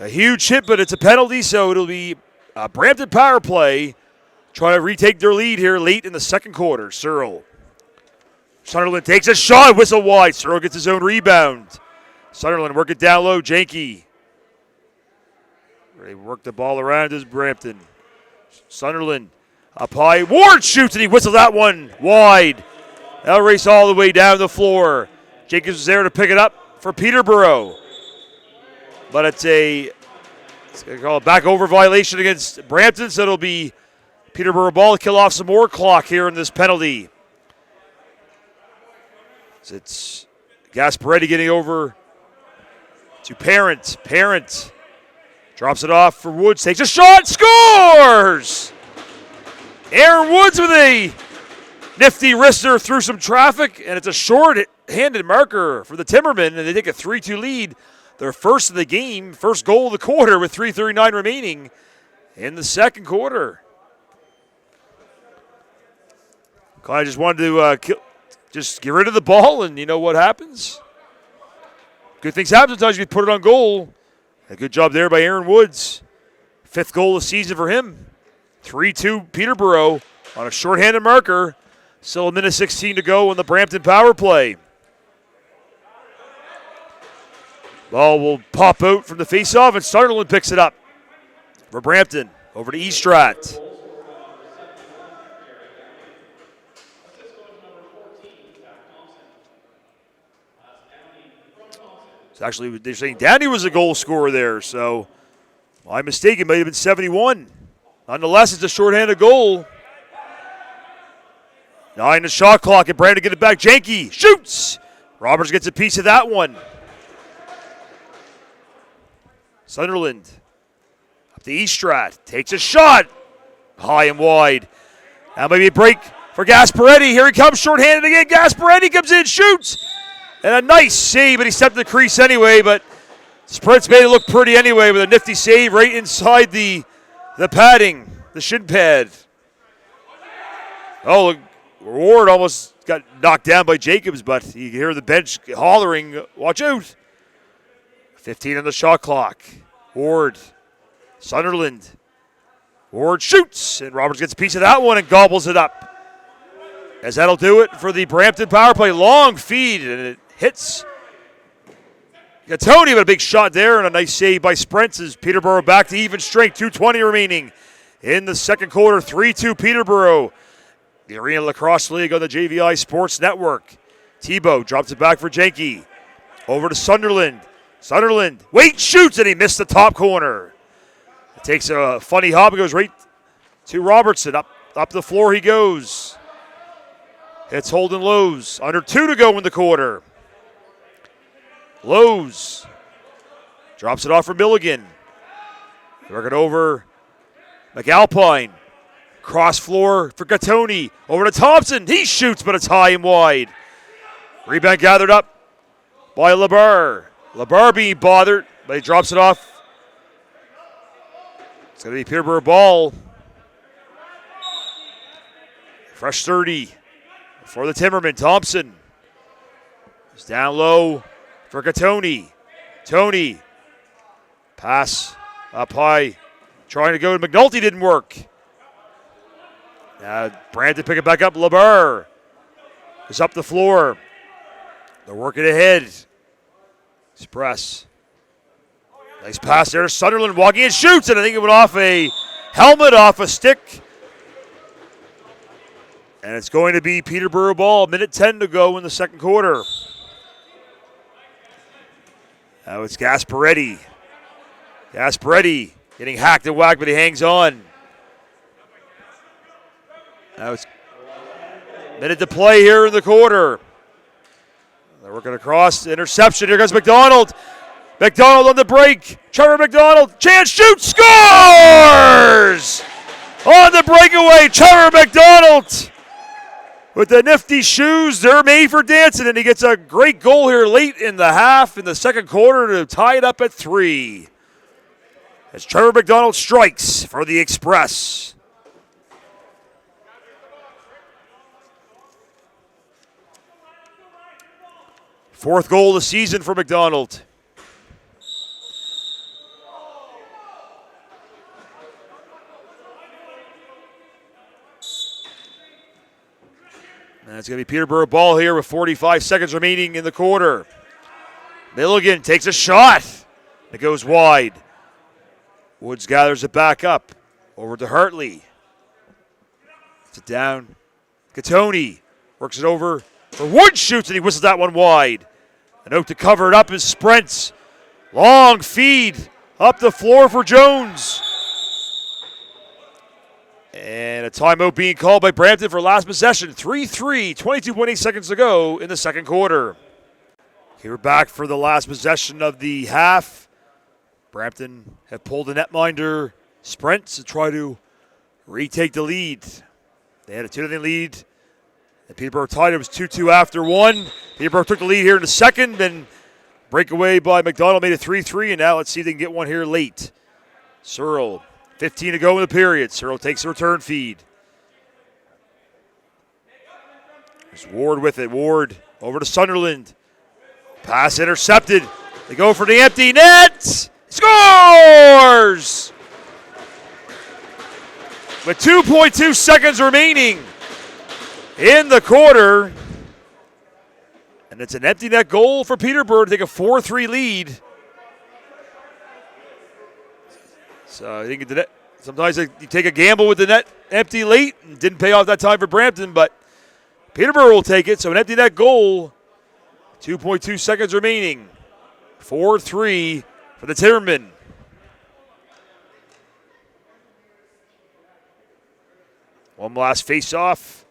a huge hit, but it's a penalty, so it'll be a Brampton power play trying to retake their lead here late in the second quarter. Searle. Sunderland takes a shot, whistle wide. Searle gets his own rebound. Sunderland work it down low. Janke. They work the ball around as Brampton. Sunderland. Up high, Ward shoots, and he whistles that one wide. They'll race all the way down the floor. Jacobs is there to pick it up for Peterborough. but it's going to call a back over violation against Brampton, so it'll be Peterborough ball to kill off some more clock here in this penalty. So it's Gasparetti getting over to Parent. Parent drops it off for Woods, takes a shot, scores! Aaron Woods with a nifty wrister through some traffic, and it's a short-handed marker for the Timbermen, and they take a 3-2 lead. Their first of the game, first goal of the quarter with 3:39 remaining in the second quarter. I just wanted to just get rid of the ball, and you know what happens? Good things happen sometimes if you put it on goal. A good job there by Aaron Woods. 5th goal of the season for him. 3-2 Peterborough on a shorthanded marker. Still a minute 16 to go on the Brampton power play. Ball will pop out from the faceoff, and Sunderland picks it up for Brampton. Over to Estrat. It's actually, they're saying Downey was a goal scorer there, so my mistake, it might have been 71. Nonetheless, it's a shorthanded goal. 9 the shot clock, and Brandon get it back. Janke shoots. Roberts gets a piece of that one. Sunderland up to Estrat, takes a shot. High and wide. Now maybe a break for Gasparetti. Here he comes, shorthanded again. Gasparetti comes in, shoots. And a nice save, but he stepped in the crease anyway, but Sprint's made it look pretty anyway with a nifty save right inside the padding, the shin pad. Oh, Ward almost got knocked down by Jacobs, but you can hear the bench hollering, watch out. 15 on the shot clock. Ward, Sunderland. Ward shoots, and Roberts gets a piece of that one and gobbles it up. As that'll do it for the Brampton power play. Long feed, and it hits Tony with a big shot there, and a nice save by Sprents as Peterborough back to even strength. 2:20 remaining in the second quarter. 3-2 Peterborough. The Arenalacrosseleague on the JVI Sports Network. Tebow drops it back for Janke. Over to Sunderland. Sunderland, wait, shoots, and he missed the top corner. It takes a funny hop and goes right to Robertson. Up the floor he goes. It's Holden Lowe's. Under 2 to go in the quarter. Lowe's drops it off for Milligan. Working over McAlpine. Cross floor for Gattoni. Over to Thompson. He shoots, but it's high and wide. Rebound gathered up by LeBar. LeBar being bothered, but he drops it off. It's going to be Peterborough ball. Fresh 30 for the Timbermen. Thompson is down low for Gattoni. Tony. Pass up high. Trying to go to McNulty, didn't work. Brandon pick it back up. LeBar is up the floor. They're working ahead. Express. Nice pass there. Sunderland walking in, shoots, and I think it went off a helmet, off a stick. And it's going to be Peterborough ball. Minute 10 to go in the second quarter. Now it's Gasparetti. Gasparetti getting hacked and whacked, but he hangs on. Now it's minute to play here in the quarter. They're working across. Interception. Here comes McDonald. McDonald on the break. Trevor McDonald. Chance, shoots, scores! On the breakaway, Trevor McDonald. With the nifty shoes, they're made for dancing, and he gets a great goal here late in the half, in the second quarter, to tie it up at 3. As Trevor McDonald strikes for the Express. Fourth goal of the season for McDonald. And it's going to be Peterborough ball here with 45 seconds remaining in the quarter. Milligan takes a shot. It goes wide. Woods gathers it back up. Over to Hartley. It's it down. Gattoni works it over for Woods, shoots, and he whistles that one wide. A note to cover it up is Sprents. Long feed up the floor for Jones. And a timeout being called by Brampton for last possession. 3-3, 22.8 seconds to go in the second quarter. Here we're back for the last possession of the half. Brampton have pulled a netminder sprint to try to retake the lead. They had a 2-0 lead. And Peterborough tied. It was 2-2 after one. Peterborough took the lead here in the second. Then breakaway by McDonald made it 3-3. And now let's see if they can get one here late. Searle. 15 to go in the period. Searle takes the return feed. There's Ward with it. Ward over to Sunderland. Pass intercepted. They go for the empty net. Scores! With 2.2 seconds remaining in the quarter. And it's an empty net goal for Peterborough to take a 4-3 lead. So I think sometimes you take a gamble with the net empty late and didn't pay off that time for Brampton, but Peterborough will take it. So an empty net goal, 2.2 seconds remaining, 4-3 for the Timbermen. One last face-off.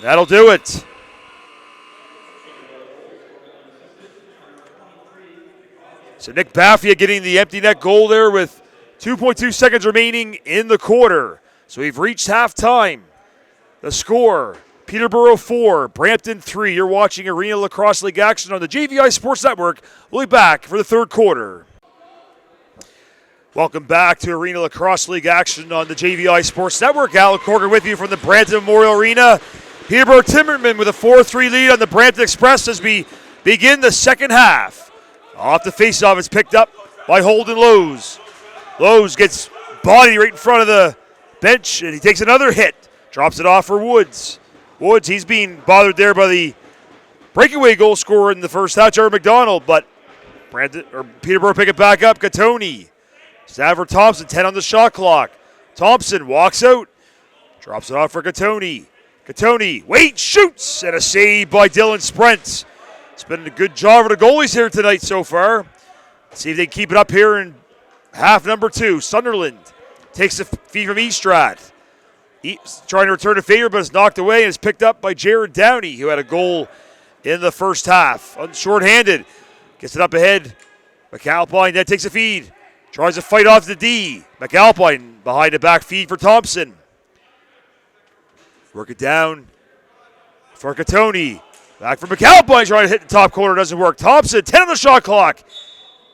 That'll do it. So Nick Baffia getting the empty net goal there with 2.2 seconds remaining in the quarter. So we've reached halftime. The score, Peterborough 4, Brampton 3. You're watching Arenalacrosseleague action on the JVI Sports Network. We'll be back for the third quarter. Welcome back to Arenalacrosseleague action on the JVI Sports Network. Alec Corgan with you from the Brampton Memorial Arena. Peterborough Timbermen with a 4-3 lead on the Brampton Express as we begin the second half. Off the faceoff, it's picked up by Holden Lowe's. Lowe's gets body right in front of the bench, and he takes another hit. Drops it off for Woods. Woods, he's being bothered there by the breakaway goal scorer in the first half, Jared McDonald, but Peterborough pick it back up. Katoni. Stafford Thompson, 10 on the shot clock. Thompson walks out. Drops it off for Katoni. Katoni, wait, shoots, and a save by Dylan Sprent. It's been a good job for the goalies here tonight so far. Let's see if they can keep it up here in half number two. Sunderland takes the feed from Eastrat. Trying to return a favor, but it's knocked away and it's picked up by Jared Downey, who had a goal in the first half. Short-handed. Gets it up ahead. McAlpine then takes a feed. Tries to fight off the D. McAlpine behind the back feed for Thompson. Work it down for Katoni. Back for McAlpine, trying to hit the top corner, doesn't work. Thompson, 10 on the shot clock.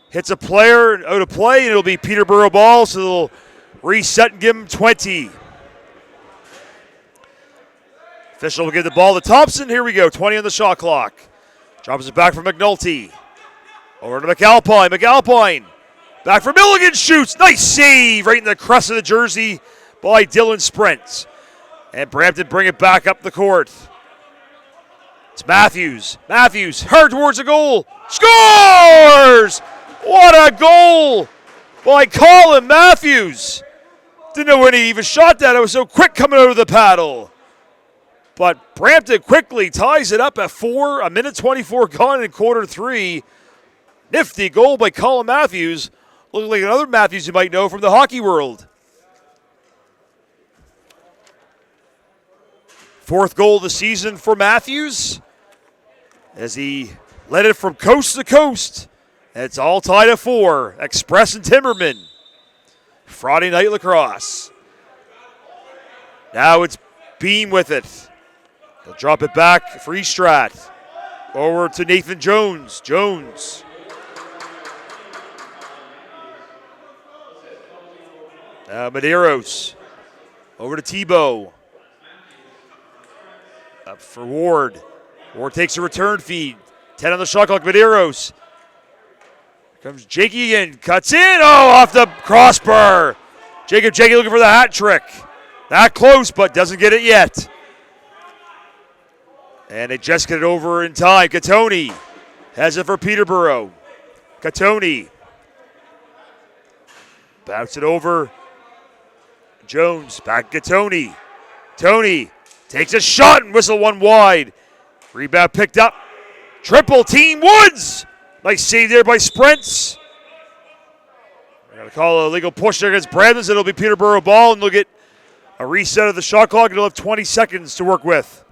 Hits a player out of play, and it'll be Peterborough ball, so they'll reset and give him 20. Official will give the ball to Thompson. Here we go, 20 on the shot clock. Drops it back for McNulty. Over to McAlpine. McAlpine. Back for Milligan, shoots. Nice save right in the crest of the jersey by Dylan Sprent. And Brampton bring it back up the court. It's Matthews. Matthews, hard towards the goal. Scores! What a goal by Colin Matthews. Didn't know when he even shot that. It was so quick coming out of the paddle. But Brampton quickly ties it up at 4. A minute 24 gone in quarter three. Nifty goal by Colin Matthews. Looking like another Matthews you might know from the hockey world. Fourth goal of the season for Matthews as he led it from coast to coast. It's all tied at 4. Express and Timbermen. Friday night lacrosse. Now it's Beam with it. They'll drop it back for Eastrat. Over to Nathan Jones. Jones. Medeiros. Over to Tebow. Up for Ward. Ward takes a return feed. 10 on the shot clock. Medeiros. Here comes Jakey again. Cuts in. Oh, off the crossbar. Jakey looking for the hat trick. Not close, but doesn't get it yet. And they just get it over in time. Katoni has it for Peterborough. Katoni. Bounce it over. Jones. Back to Tony. Tony takes a shot and whistle one wide. Rebound picked up Triple team Woods. Nice save there by Sprints. We're going to call a legal push there against Brampton. It'll be Peterborough ball, and they'll get a reset of the shot clock, and they'll have 20 seconds to work with.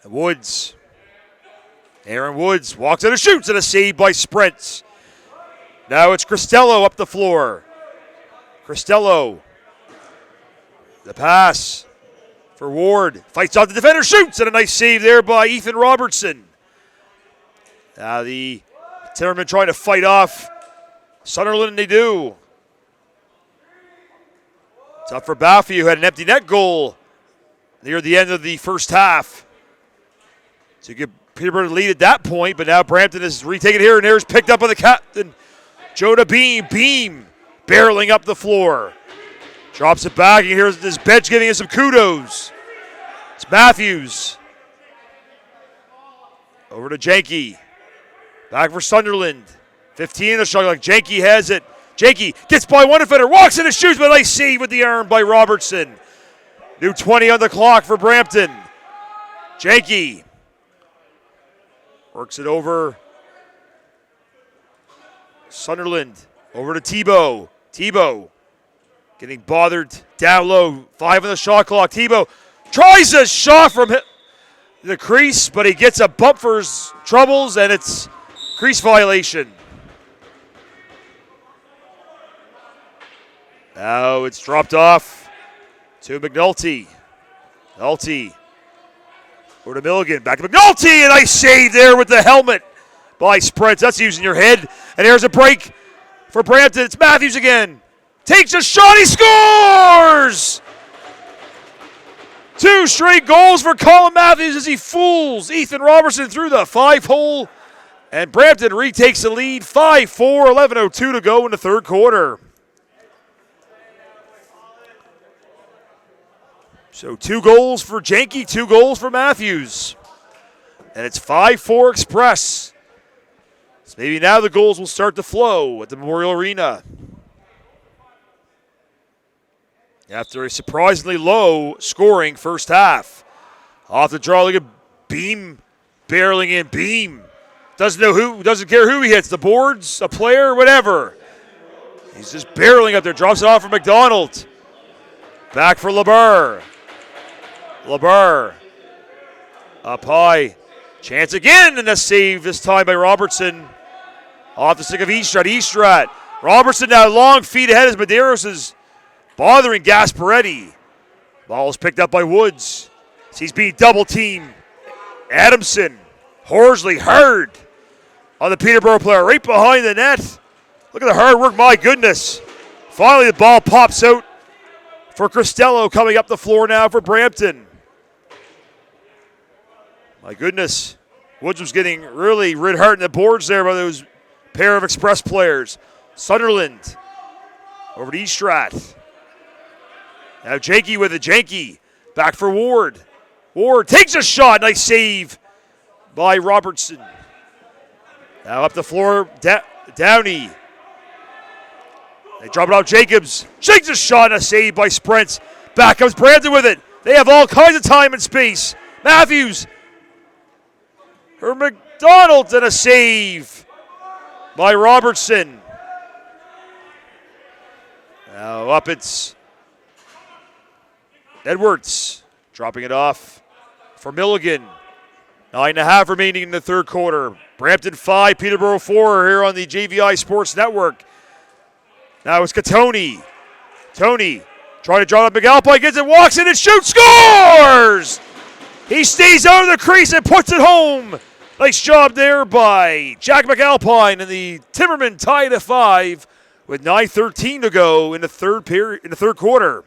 And Woods. Aaron Woods walks in and shoots, and a save by Sprints. Now it's Cristello up the floor. Cristello. The pass for Ward. Fights off the defender, shoots, and a nice save there by Ethan Robertson. Now the Timbermen trying to fight off Sunderland, they do. It's up for Baffy, who had an empty net goal near the end of the first half to give Peterborough the lead at that point, but now Brampton is retaken here, and there's picked up by the captain, Jonah Beam. Beam barreling up the floor. Drops it back, and here's this bench giving him some kudos. It's Matthews. Over to Janke. Back for Sunderland. 15 in the shot, like Janke has it. Janke gets by one defender, walks in and shoots, but a nice save with the arm by Robertson. New 20 on the clock for Brampton. Janke works it over. Sunderland over to Tebow. Tebow getting bothered down low. 5 on the shot clock. Tebow tries a shot from the crease, but he gets a bump for his troubles, and it's crease violation. Now it's dropped off to McNulty. McNulty over to Milligan. Back to McNulty, and nice save there with the helmet by Sprints. That's using your head. And here's a break for Brampton. It's Matthews again. Takes a shot, he scores! 2 straight goals for Colin Matthews as he fools Ethan Robertson through the 5-hole. And Brampton retakes the lead, 5-4, 11:02 to go in the third quarter. So 2 goals for Janke, 2 goals for Matthews. And it's 5-4 Express. So maybe now the goals will start to flow at the Memorial Arena. After a surprisingly low scoring first half. Off the draw, look at Beam barreling in. Beam doesn't care who he hits, the boards, a player, whatever. He's just barreling up there, drops it off for McDonald. Back for LeBur. LeBur up high. Chance again, and a save this time by Robertson. Off the stick of Eastrat. Eastrat. Robertson now long feet ahead as Medeiros is bothering Gasparetti. Ball is picked up by Woods. He's being double teamed. Adamson. Horsley hard on the Peterborough player right behind the net. Look at the hard work, my goodness. Finally the ball pops out for Cristello coming up the floor now for Brampton. My goodness. Woods was getting really rid hard in the boards there by those pair of Express players. Sunderland over to Eastrat. Now Janke with it. Janke back for Ward. Ward takes a shot. Nice save by Robertson. Now up the floor, Downey. They drop it off Jacobs. Shakes a shot and a save by Sprints. Back comes Brampton with it. They have all kinds of time and space. Matthews. For McDonald, and a save by Robertson. Now up it's Edwards. Dropping it off for Milligan. 9.5 remaining in the third quarter. Brampton 5, Peterborough 4 here on the JVI Sports Network. Now it's Katoni. Tony trying to draw up McAlpine, gets it, walks in and shoots, scores! He stays out of the crease and puts it home. Nice job there by Jack McAlpine, and the Timbermen tied at 5 with 9:13 to go in the third quarter.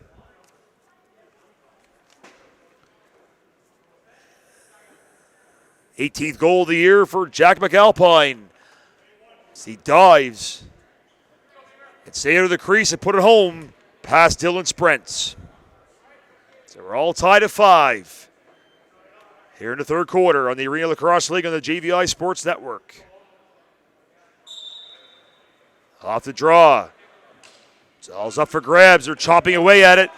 '18th goal of the year for Jack McAlpine. As he dives and stay out of the crease and put it home past Dylan Sprints. So we're all tied at 5 here in the third quarter on the Arenalacrosseleague on the JVI Sports Network. Off the draw. Ball's up for grabs. They're chopping away at it.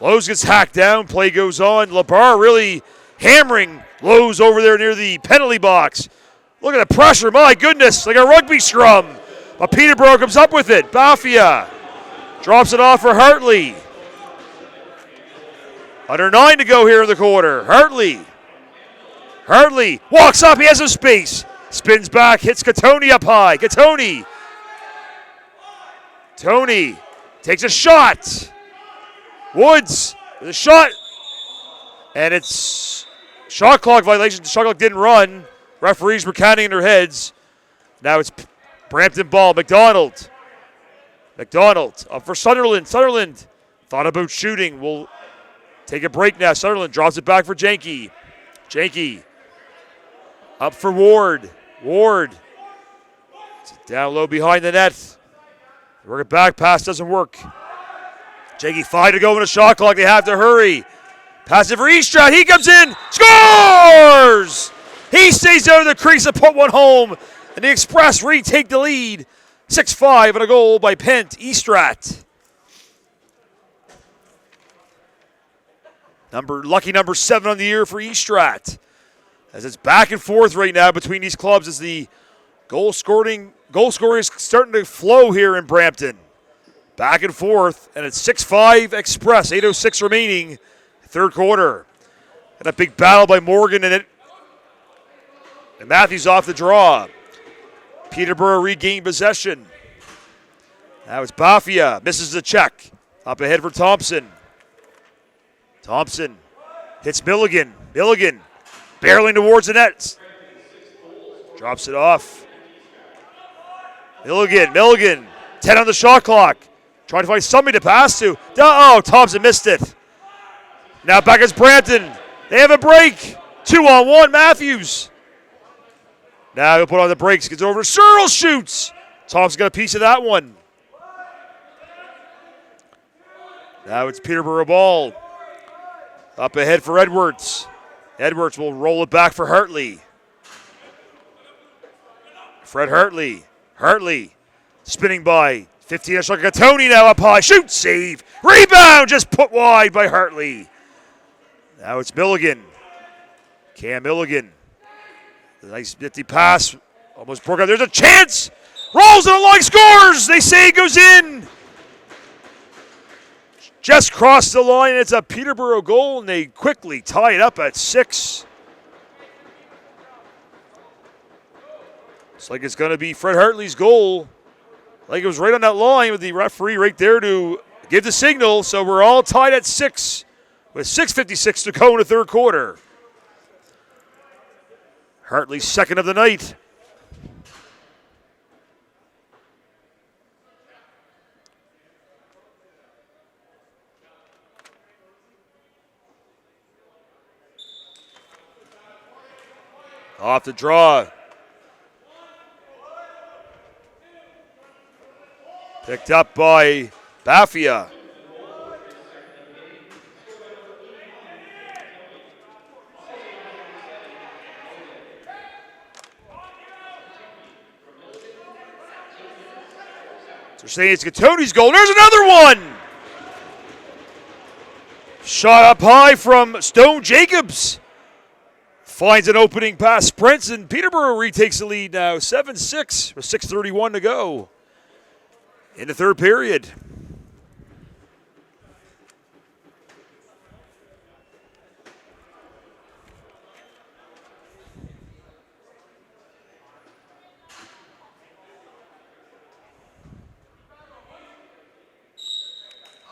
Lowe's gets hacked down. Play goes on. LeBar really hammering Lowe's over there near the penalty box. Look at the pressure, my goodness, like a rugby scrum. But Peterborough comes up with it. Bafia drops it off for Hartley. Under 9 to go here in the quarter. Hartley walks up, he has some space. Spins back, hits Katoni up high. Tony takes a shot. Woods with a shot. And it's shot clock violation. The shot clock didn't run. Referees were counting in their heads. Now it's Brampton ball. McDonald up for Sunderland. Sunderland thought about shooting. Will take a break now. Sunderland drops it back for Janke. Janke up for Ward. Down low behind the net. Work it back. Pass doesn't work. Janke 5 to go in a shot clock. They have to hurry. Pass it for Eastrat. He comes in. Scores! He stays out of the crease and put one home. And the Express retake the lead. 6-5 and a goal by Pent Eastrat. Lucky number 7 on the year for Eastrat. As it's back and forth right now between these clubs as the goal scoring is starting to flow here in Brampton. Back and forth, and it's 6-5 Express, 8:06 remaining, third quarter. And a big battle by Morgan and Matthews off the draw. Peterborough regained possession. Now it's Bafia, misses the check. Up ahead for Thompson. Thompson hits Milligan. Milligan barreling towards the net. Drops it off. Milligan, 10 on the shot clock. Trying to find somebody to pass to. Oh, Thompson missed it. Now back as Brampton. They have a break. 2-on-1, Matthews. Now he'll put on the brakes. Gets over. Searle shoots. Thompson got a piece of that one. Now it's Peterborough ball. Up ahead for Edwards. Edwards will roll it back for Hartley. Fred Hartley. Hartley spinning by. 15 shot. Tony now up high. Shoot, save. Rebound just put wide by Hartley. Now it's Milligan. Cam Milligan. The nice nifty pass. Almost broke out. There's a chance. Rolls it along, scores. They say it goes in. Just crossed the line. It's a Peterborough goal, and they quickly tie it up at 6. Looks like it's going to be Fred Hartley's goal. Like it was right on that line with the referee right there to give the signal. So we're all tied at 6 with 6:56 to go in the third quarter. Hartley's second of the night. Off the draw. Picked up by Bafia. So we're saying it's Gatoni's goal. There's another one. Shot up high from Stone Jacobs. Finds an opening pass, sprints, and Peterborough retakes the lead now. 7-6 with 6:31 to go in the third period.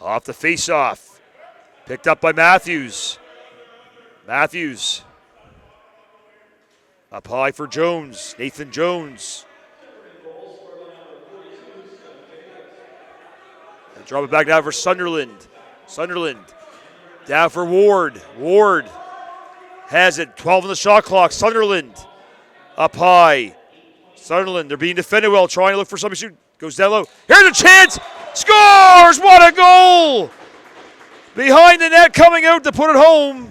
Off the face-off. Picked up by Matthews. Matthews. Up high for Jones. Nathan Jones. And drop it back down for Sunderland. Sunderland. Down for Ward. Ward has it. 12 on the shot clock. Sunderland. Up high. Sunderland. They're being defended well. Trying to look for somebody to shoot. Goes down low. Here's a chance. Scores! What a goal! Behind the net, coming out to put it home.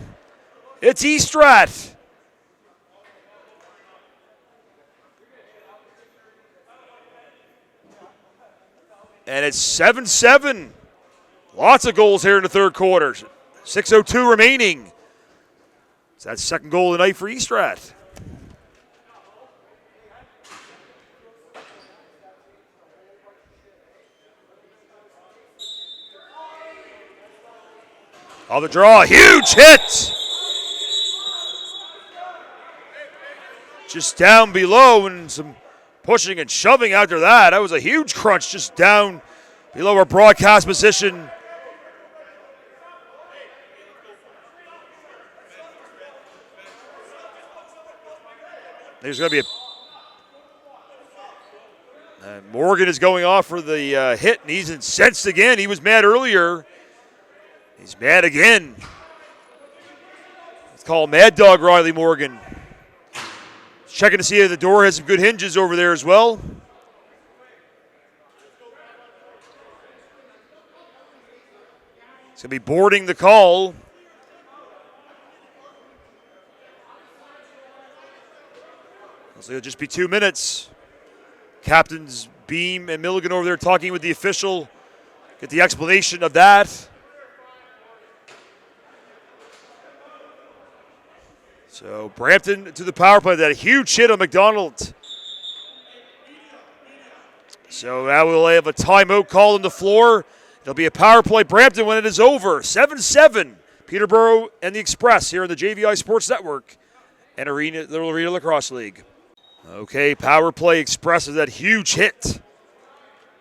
It's Eastrat. And it's 7-7. Lots of goals here in the third quarter. 6:02 remaining. That's second goal of the night for Eastrat. On the draw, huge hit! Just down below and some pushing and shoving after that. That was a huge crunch just down below our broadcast position. There's going to be Morgan is going off for the hit, and he's incensed again. He was mad earlier. He's mad again. It's called Mad Dog Riley Morgan. Checking to see if the door has some good hinges over there as well. It's going to be boarding the call. So it'll just be 2 minutes. Captains Beam and Milligan over there talking with the official. Get the explanation of that. So Brampton to the power play. That huge hit on McDonald. So now we'll have a timeout call on the floor. There'll be a power play Brampton when it is over. 7-7. Peterborough and the Express here in the JVI Sports Network and the Arena Lacrosse League. Okay, power play Express is that huge hit.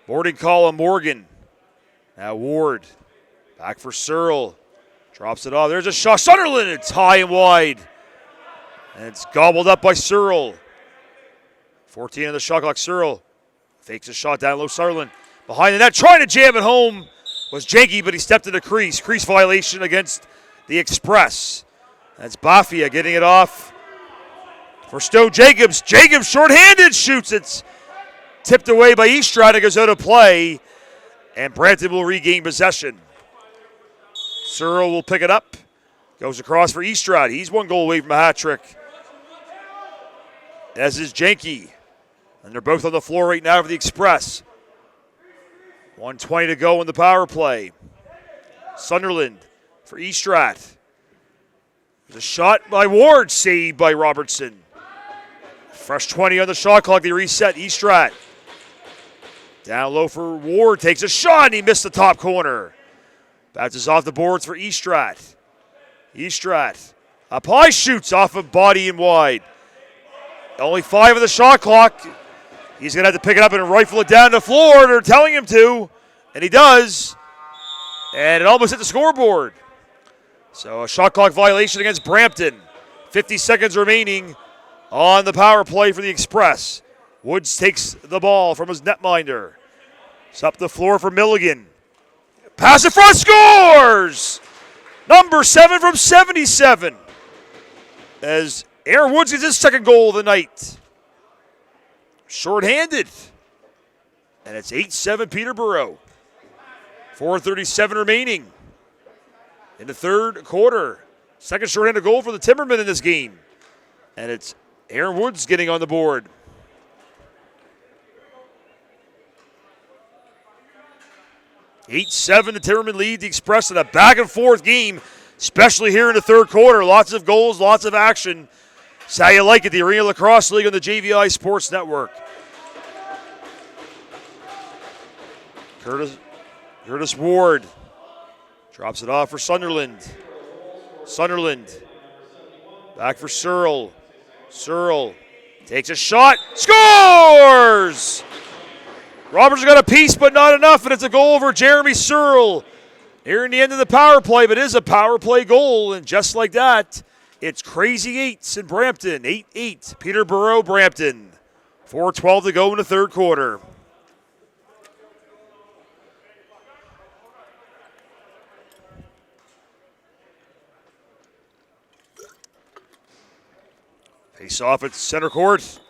Boarding call on Morgan. Now Ward. Back for Searle. Drops it off. There's a shot. Sunderland. It's high and wide. And it's gobbled up by Searle. 14 on the shot clock. Searle fakes a shot down low. Sunderland behind the net. Trying to jam it home was Janky, but he stepped in the crease. Crease violation against the Express. That's Bafia getting it off for Stowe Jacobs. Jacobs shorthanded shoots. It's tipped away by Eastrat. It goes out of play. And Brampton will regain possession. Searle will pick it up. Goes across for Eastrat. He's 1 goal away from a hat trick. As is Janky. And they're both on the floor right now for the Express. 1:20 to go in the power play. Sunderland for Eastrat. There's a shot by Ward, saved by Robertson. Fresh 20 on the shot clock. They reset Eastrat. Down low for Ward. Takes a shot and he missed the top corner. Bounces off the boards for Eastrat. Eastrat. Up high, shoots off of body and wide. Only 5 on the shot clock. He's going to have to pick it up and rifle it down the floor. They're telling him to, and he does. And it almost hit the scoreboard. So a shot clock violation against Brampton. 50 seconds remaining on the power play for the Express. Woods takes the ball from his netminder. It's up the floor for Milligan. Pass in front, scores! Number 7 from 77. As Aaron Woods gets his second goal of the night. Short-handed. And it's 8-7 Peterborough. 4:37 remaining in the third quarter. Second short-handed goal for the Timbermen in this game. And it's Aaron Woods getting on the board. (8-7) the Timbermen lead the Express in a back-and-forth game, especially here in the third quarter. Lots of goals, lots of action. That's how you like it, the Arena Lacrosse League on the JVI Sports Network. Curtis Ward drops it off for Sunderland. Sunderland back for Searle. Searle takes a shot, scores! Roberts got a piece, but not enough, and it's a goal over Jeremy Searle here in the end of the power play, but it is a power play goal, and just like that, it's crazy eights in Brampton. 8-8, Peterborough, Brampton. 4:12 to go in the third quarter. Face off at center court.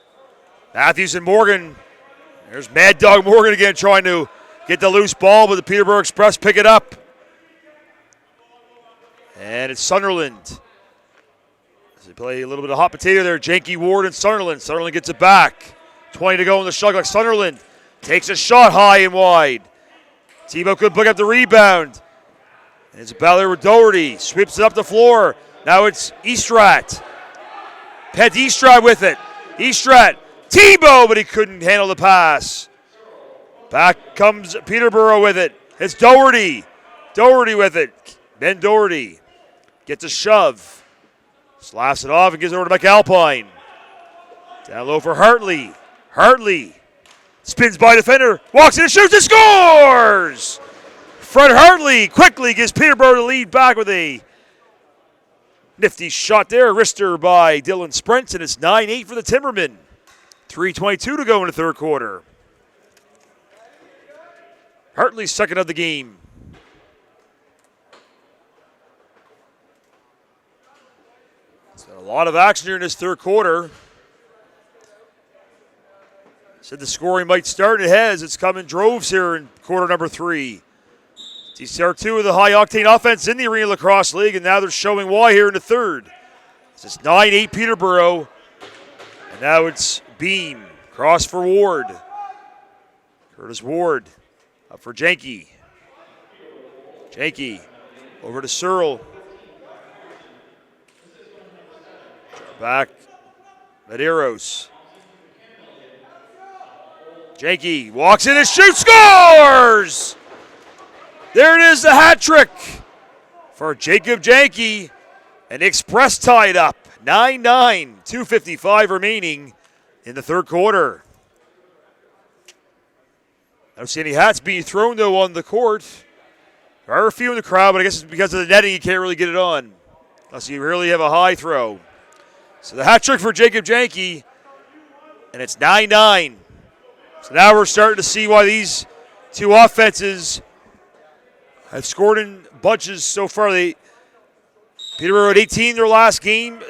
Matthews and Morgan. There's Mad Dog Morgan again trying to get the loose ball, but the Peterborough Express pick it up. And it's Sunderland. As they play a little bit of hot potato there, Janky, Ward, and Sunderland. Sunderland gets it back. 20 to go in the shot clock. Sunderland takes a shot high and wide. Tebow could pick up the rebound. And it's a battle with Doherty. Sweeps it up the floor. Now it's Estrat. Pet Estrat with it. Estrat. Tebow, but he couldn't handle the pass. Back comes Peterborough with it. It's Doherty. Doherty with it. Ben Doherty gets a shove. Slaps it off and gives it over to McAlpine. Down low for Hartley. Hartley spins by defender. Walks in and shoots and scores! Fred Hartley quickly gives Peterborough the lead back with a nifty shot there. Wrister by Dylan Sprents, and it's 9-8 for the Timbermen. 3:22 to go in the third quarter. Hartley's second of the game. So a lot of action here in this third quarter. Said the scoring might start, and it has. It's come in droves here in quarter number 3. TCR 2 with the high-octane offense in the Arenalacrosse League, and now they're showing why here in the third. It's 9-8 Peterborough, and now it's Beam. Cross for Ward. Curtis Ward up for Janke. Janke over to Searle. Back, Medeiros. Janke walks in and shoots, scores! There it is, the hat trick for Jacob Janke. And the Express tied up, 9-9, 2:55 remaining in the third quarter. I don't see any hats being thrown, though, on the court. There are a few in the crowd, but I guess it's because of the netting you can't really get it on, unless you really have a high throw. So the hat trick for Jacob Janke, and it's 9-9. So now we're starting to see why these two offenses have scored in bunches so far. Peterborough had 18 their last game.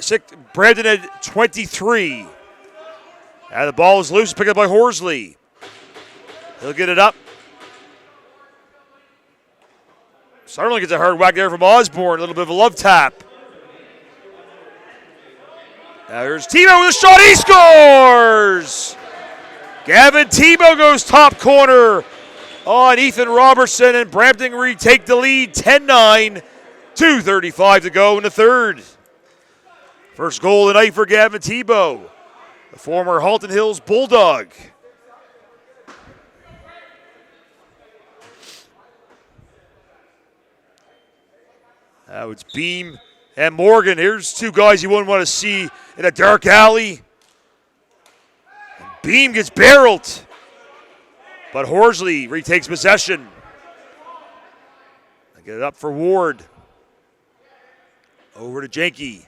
Brampton had 23. And the ball is loose, picked up by Horsley. He'll get it up. Sutherland gets a hard whack there from Osborne. A little bit of a love tap. Now here's Tebow with a shot. He scores! Gavin Tebow goes top corner on Ethan Robertson, and Brampton retake the lead 10-9. 2:35 to go in the third. First goal of the night for Gavin Tebow, the former Halton Hills Bulldog. Now it's Beam and Morgan. Here's two guys you wouldn't want to see in a dark alley. And Beam gets barreled, but Horsley retakes possession. I get it up for Ward. Over to Janke.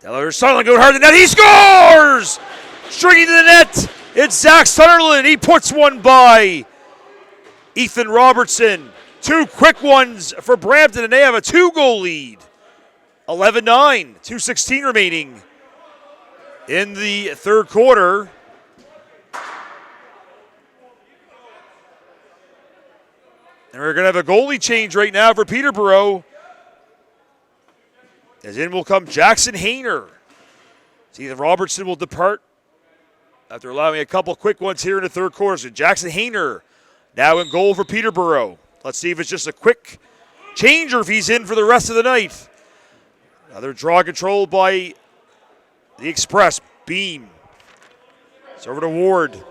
There's Sutherland going hard to the net. He scores! Stringing to the net. It's Zach Sutherland. He puts one by Ethan Robertson. Two quick ones for Brampton, and they have a 2-goal lead. 11-9. 2:16 remaining in the third quarter. And we're going to have a goalie change right now for Peterborough. As in will come Jackson Hayner. See that Robertson will depart after allowing a couple quick ones here in the third quarter. So Jackson Hayner now in goal for Peterborough. Let's see if it's just a quick change or if he's in for the rest of the night. Another draw controlled by the Express. Beam. It's over to Ward.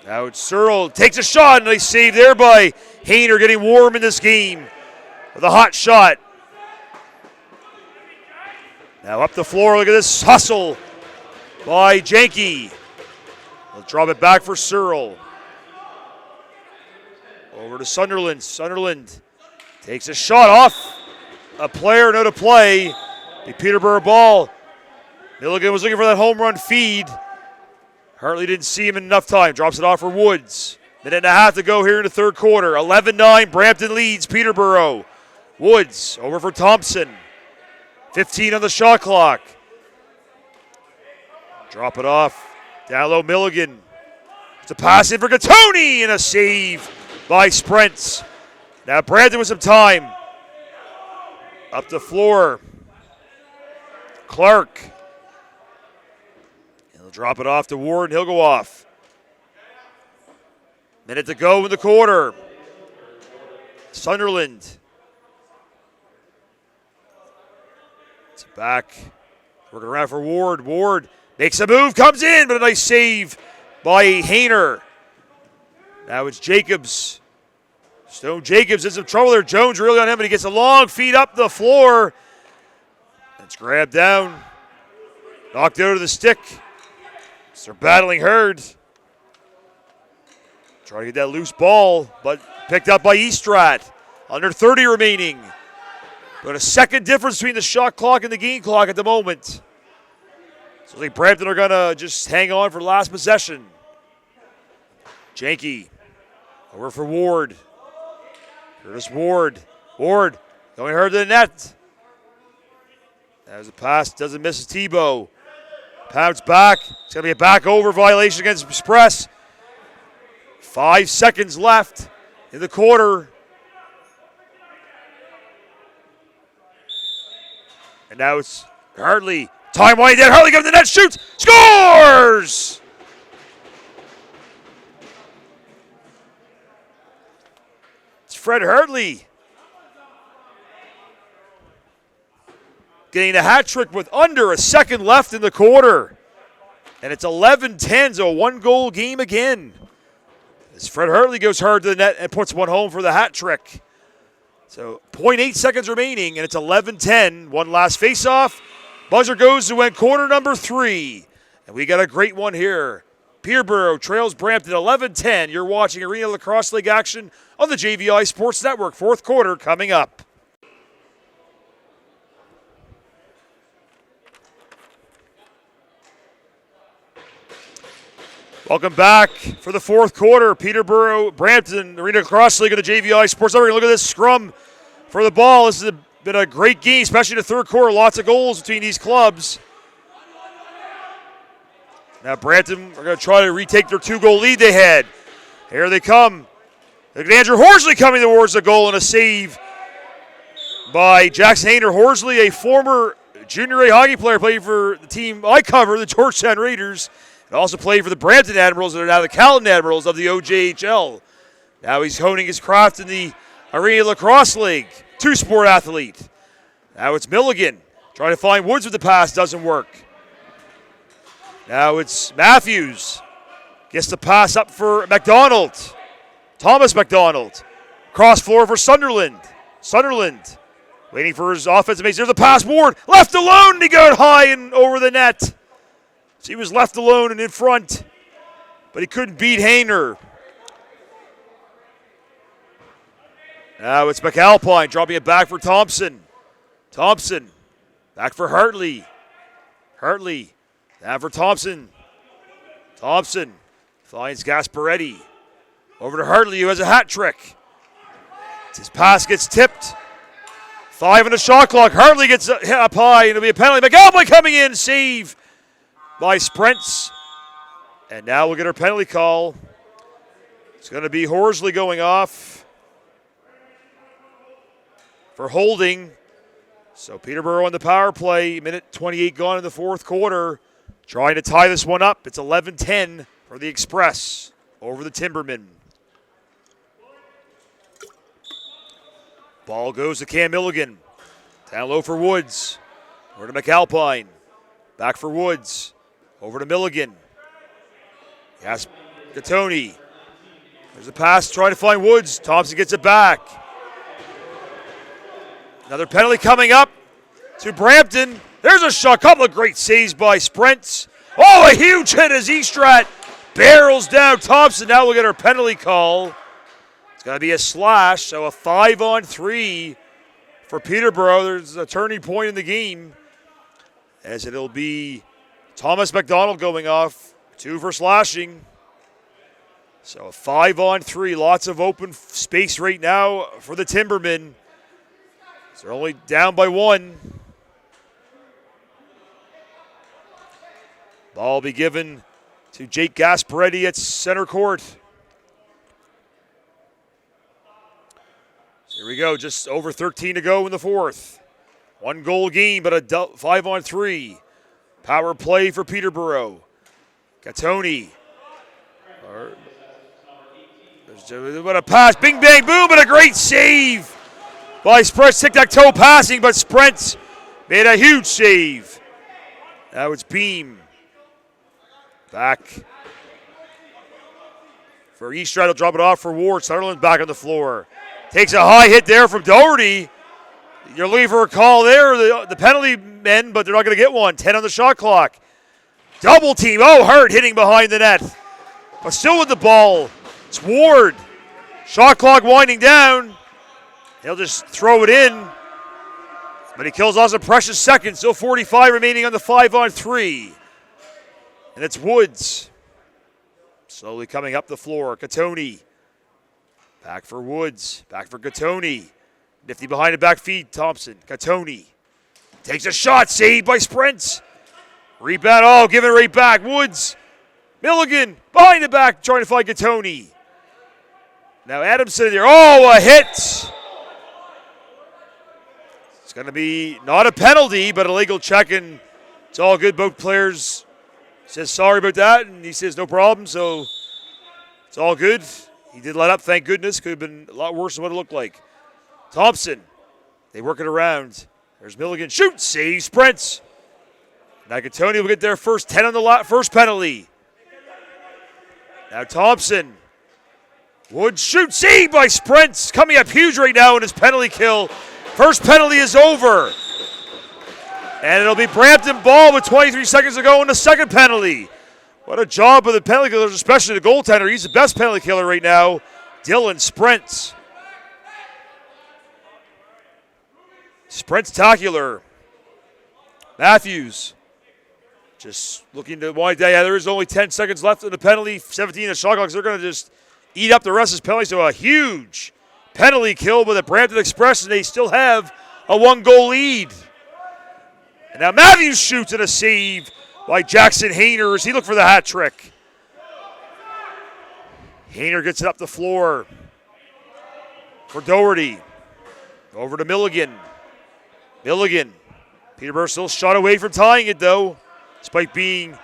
Now it's Searle. Takes a shot. Nice save there by Hayner, getting warm in this game with a hot shot. Now up the floor. Look at this hustle by Janke. He'll drop it back for Searle. Over to Sunderland. Sunderland takes a shot off a player, no to play. The Peterborough ball. Milligan was looking for that home run feed. Hartley didn't see him in enough time. Drops it off for Woods. Minute and a half to go here in the third quarter. 11-9, Brampton leads Peterborough. Woods over for Thompson. 15 on the shot clock. Drop it off. Down low, Milligan. It's a pass in for Gattoni, and a save by Sprents. Now Brampton with some time. Up the floor. Clark. He'll drop it off to Ward, and he'll go off. Minute to go in the quarter. Sunderland It's back. Working around for Ward. Ward makes a move, comes in, but a nice save by Hayner. Now it's Jacobs. Stone Jacobs in some trouble there. Jones really on him, but he gets a long feed up the floor. It's grabbed down. Knocked out of the stick. They're battling Hurd. Trying to get that loose ball, but picked up by Eastrat. Under 30 remaining. But a second difference between the shot clock and the game clock at the moment. So I think Brampton are going to just hang on for last possession. Janke over for Ward. Curtis Ward. Ward going hard to the net. There's a pass, doesn't miss his Tebow. Pounds back. It's going to be a back over violation against Express. 5 seconds left in the quarter. And now it's Hartley. Time winding down. Hartley comes to the net, shoots, scores! It's Fred Hartley getting a hat trick with under a second left in the quarter. And it's 11-10, so a one-goal game again. As Fred Hartley goes hard to the net and puts one home for the hat trick. So 0.8 seconds remaining, and it's 11-10. One last face-off. Buzzer goes to win quarter number 3. And we got a great one here. Peterborough trails Brampton 11-10. You're watching Arenalacrosseleague action on the JVI Sports Network. Fourth quarter coming up. Welcome back for the fourth quarter. Peterborough, Brampton, Arenalacrosseleague of the JVI Sports Network. Look at this scrum for the ball. This has been a great game, especially in the third quarter. Lots of goals between these clubs. Now Brampton are going to try to retake their 2-goal lead they had. Here they come. Look at Andrew Horsley coming towards the goal and a save by Jackson Hayner. Horsley, a former junior A hockey player, played for the team I cover, the Georgetown Raiders. And also played for the Brampton Admirals that are now the Callan Admirals of the OJHL. Now he's honing his craft in the Arenalacrosseleague. Two-sport athlete. Now it's Milligan. Trying to find Woods with the pass. Doesn't work. Now it's Matthews. Gets the pass up for McDonald. Thomas McDonald. Cross floor for Sunderland. Sunderland waiting for his offensive mates. There's the pass. Ward left alone. And he got high and over the net. So he was left alone and in front, but he couldn't beat Hayner. Now it's McAlpine dropping it back for Thompson. Thompson back for Hartley. Hartley now for Thompson. Thompson finds Gasparetti. Over to Hartley, who has a hat trick. His pass gets tipped. 5 on the shot clock. Hartley gets hit up high, and it'll be a penalty. McAlpine coming in, save by Sprents. And now we'll get our penalty call. It's going to be Horsley going off for holding. So Peterborough on the power play. Minute 28 gone in the fourth quarter. Trying to tie this one up. It's 11-10 for the Express over the Timbermen. Ball goes to Cam Milligan. Down low for Woods. Over to McAlpine. Back for Woods. Over to Milligan. Yes, Gattoni. There's a pass trying to find Woods. Thompson gets it back. Another penalty coming up to Brampton. There's a shot. Couple of great saves by Sprents. Oh, a huge hit as Eastrat barrels down Thompson. Now we'll get our penalty call. It's going to be a slash, so a 5-on-3 for Peterborough. There's a turning point in the game, as it'll be Thomas McDonald going off, 2 for slashing. So a 5-on-3, lots of open space right now for the Timbermen. So they're only down by 1. Ball will be given to Jake Gasparetti at center court. So here we go, just over 13 to go in the fourth. 1-goal game, but a 5-on-3. Power play for Peterborough. Gattoni. What a pass. Bing, bang, boom, but a great save by Sprents. Tic-tac-toe passing, but Sprents made a huge save. Now it's Beam. Back for Eastrid. Will drop it off for Ward. Sutherland's back on the floor. Takes a high hit there from Doherty. You're looking for a call there, the penalty men, but they're not going to get one. 10 on the shot clock. Double team. Oh, Hurt hitting behind the net. But still with the ball. It's Ward. Shot clock winding down. He'll just throw it in. But he kills lots of precious seconds. Still 45 remaining on the 5-on-3. And it's Woods. Slowly coming up the floor. Katoni. Back for Woods. Back for Katoni. Nifty behind the back feed. Thompson. Katoni. Takes a shot. Saved by Sprints. Rebound. Oh, give it right back. Woods. Milligan. Behind the back. Trying to find Katoni. Now Adamson there. Oh, a hit. It's going to be not a penalty, but a legal check, and it's all good. Both players says sorry about that, and he says no problem, so it's all good. He did let up, thank goodness. Could have been a lot worse than what it looked like. Thompson, they work it around. There's Milligan, shoots, saves, sprints. Nagatoni will get their first 10 on the first penalty. Now Thompson. Woods shoots, saved by Sprints. Coming up huge right now in his penalty kill. First penalty is over. And it'll be Brampton ball with 23 seconds to go in the second penalty. What a job of the penalty killers, especially the goaltender. He's the best penalty killer right now. Dylan Sprints. Sprint-tacular. Matthews. Just looking to wind down. Yeah, there is only 10 seconds left in the penalty. 17 in the shot clock. They're going to just eat up the rest of his penalties. So a huge penalty kill by the Brampton Express, and they still have a 1-goal lead. And now Matthews shoots at a save by Jackson Hayner as he looked for the hat trick. Hayner gets it up the floor for Doherty. Over to Milligan. Milligan. Peterborough still shot away from tying it, though, despite being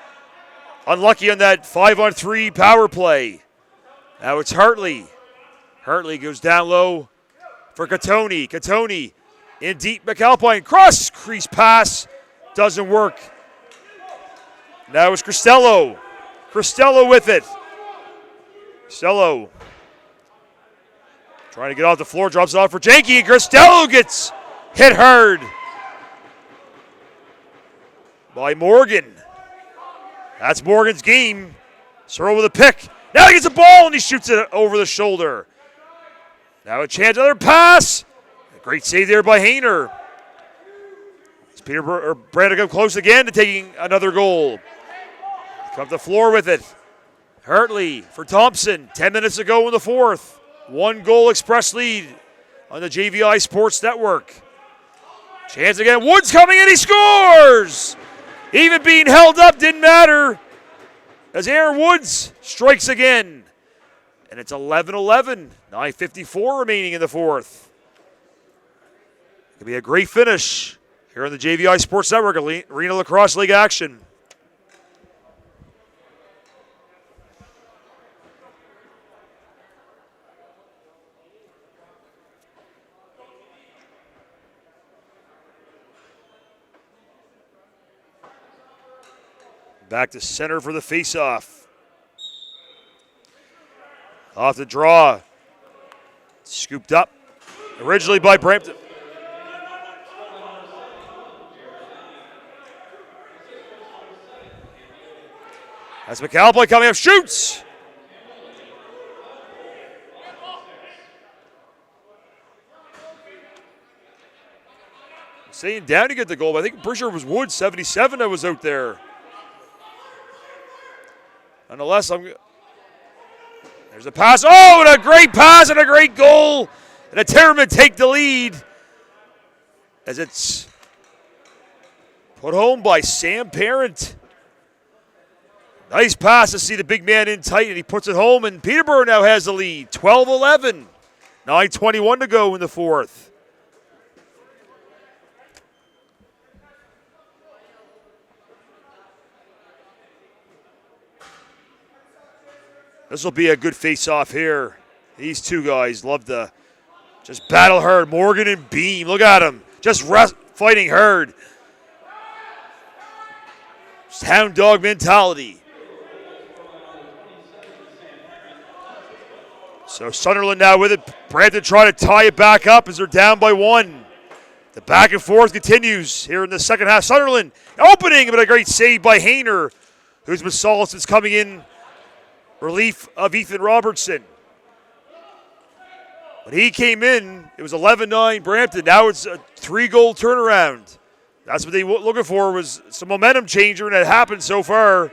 unlucky on that 5-on-3 power play. Now it's Hartley. Hartley goes down low for Katoni. Katoni in deep. McAlpine cross crease pass. Doesn't work. Now it's Cristello. Cristello with it. Cristello trying to get off the floor. Drops it off for Janke. Cristello gets hit hard by Morgan. That's Morgan's game. Searle with a pick. Now he gets a ball and he shoots it over the shoulder. Now a chance, another pass. A great save there by Hayner. As Brandon come close again to taking another goal. Come to the floor with it. Hartley for Thompson. 10 minutes to go in the fourth. 1-goal Express lead on the JVI Sports Network. Chance again. Woods coming in. He scores. Even being held up didn't matter as Aaron Woods strikes again. And it's 11-11. 9:54 remaining in the fourth. It could be a great finish here on the JVI Sports Network, Arenalacrosseleague action. Back to center for the faceoff. Off the draw. Scooped up. Originally by Brampton. That's McAlpine coming up. Shoots. Staying down to get the goal. But I think I'm pretty sure it was Woods, 77, that was out there. Nonetheless, there's a pass. Oh, and a great pass and a great goal. And the Timbermen take the lead as it's put home by Sam Parent. Nice pass to see the big man in tight, and he puts it home, and Peterborough now has the lead. 12-11. 9:21 to go in the fourth. This will be a good face-off here. These two guys love to just battle hard. Morgan and Beam, look at them. Just fighting hard. Hound dog mentality. So Sunderland now with it. Brampton trying to tie it back up as they're down by 1. The back and forth continues here in the second half. Sunderland opening, but a great save by Hayner, who's been solid since coming in relief of Ethan Robertson. When he came in, it was 11-9 Brampton. Now it's a 3-goal turnaround. That's what they were looking for, was some momentum changer, and it happened so far.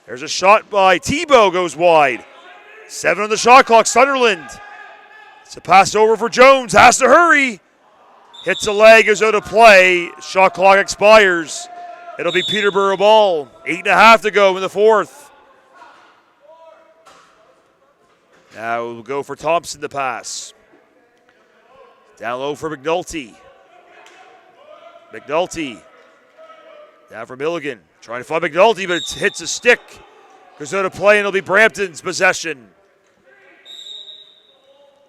There's a shot by Tebow, goes wide. 7 on the shot clock, Sunderland. It's a pass over for Jones, has to hurry. Hits a leg, goes out of play. Shot clock expires. It'll be Peterborough ball. 8.5 to go in the fourth. Now we'll go for Thompson to pass. Down low for McNulty. McNulty. Down for Milligan. Trying to find McNulty, but it hits a stick. Goes out of play, and it'll be Brampton's possession.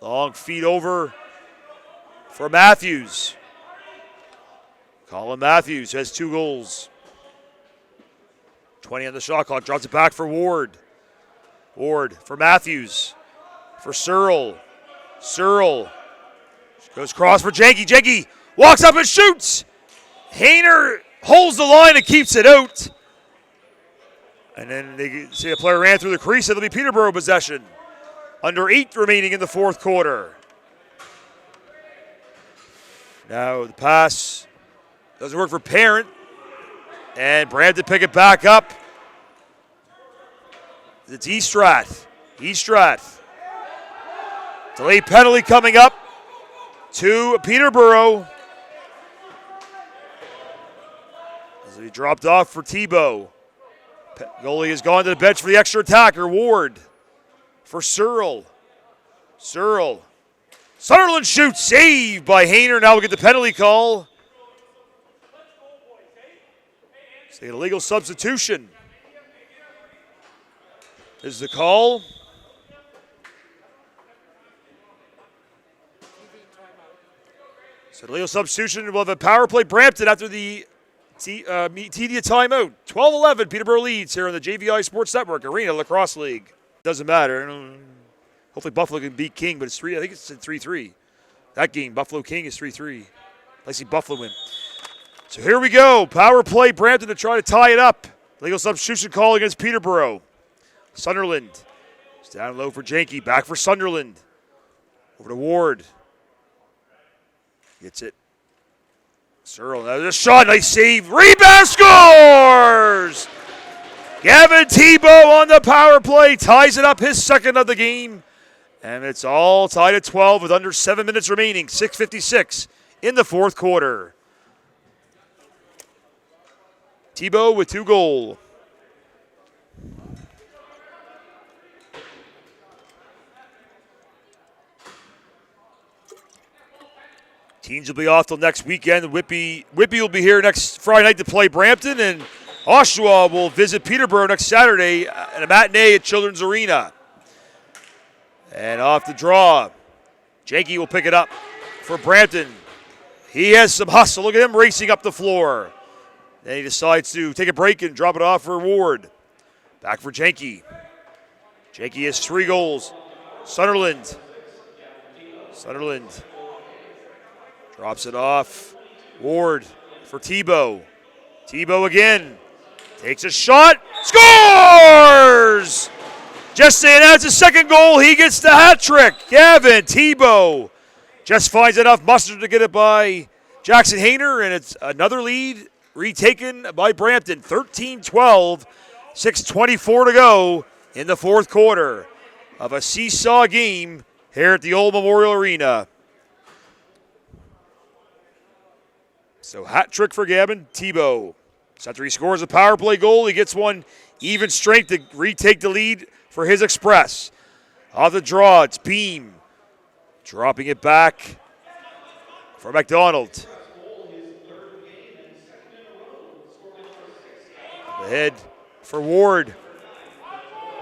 Long feed over for Matthews. Colin Matthews has 2 goals. 20 on the shot clock. Drops it back for Ward. Ward for Matthews. For Searle. Searle goes cross for Jenke. Jenke walks up and shoots. Hayner holds the line and keeps it out. And then they see a player ran through the crease. It'll be Peterborough possession. Under 8 remaining in the fourth quarter. Now the pass doesn't work for Parent. And Brampton pick it back up. It's Eastrath. Eastrath. Delayed penalty coming up to Peterborough. As he dropped off for Tebow. Goalie has gone to the bench for the extra attacker. Ward for Searle. Searle. Sunderland shoots. Saved by Hayner. Now we'll get the penalty call. So they get a legal substitution. This is the call. So the legal substitution will have a power play. Brampton after the media timeout. 12-11, Peterborough leads here on the JVI Sports Network, Arenalacrosseleague League. Doesn't matter. Hopefully Buffalo can beat King, but it's 3. I think it's 3-3. That game, Buffalo King is 3-3. I see Buffalo win. So here we go. Power play, Brampton to try to tie it up. Legal substitution call against Peterborough. Sunderland. It's down low for Jenke. Back for Sunderland. Over to Ward. Gets it. Searle, now there's a shot, nice save, rebound, scores! Gavin Tebow on the power play, ties it up, his second of the game. And it's all tied at 12 with under 7 minutes remaining, 6:56 in the fourth quarter. Tebow with 2 goals. Teams will be off till next weekend. Whippy will be here next Friday night to play Brampton, and Oshawa will visit Peterborough next Saturday at a matinee at Children's Arena. And off the draw, Jenke will pick it up for Brampton. He has some hustle. Look at him racing up the floor. Then he decides to take a break and drop it off for Ward. Back for Jenke. Jenke has 3 goals. Sunderland. Drops it off. Ward for Tebow. Tebow again. Takes a shot. Scores! Just saying, that's his second goal. He gets the hat trick. Gavin Tebow just finds enough mustard to get it by Jackson Hayner, and it's another lead retaken by Brampton. 13-12, 6:24 to go in the fourth quarter of a seesaw game here at the Old Memorial Arena. So hat trick for Gavin Tebow. So after he scores a power play goal, he gets one even strength to retake the lead for his Express. Off the draw, it's Beam. Dropping it back for McDonald. Ahead for Ward.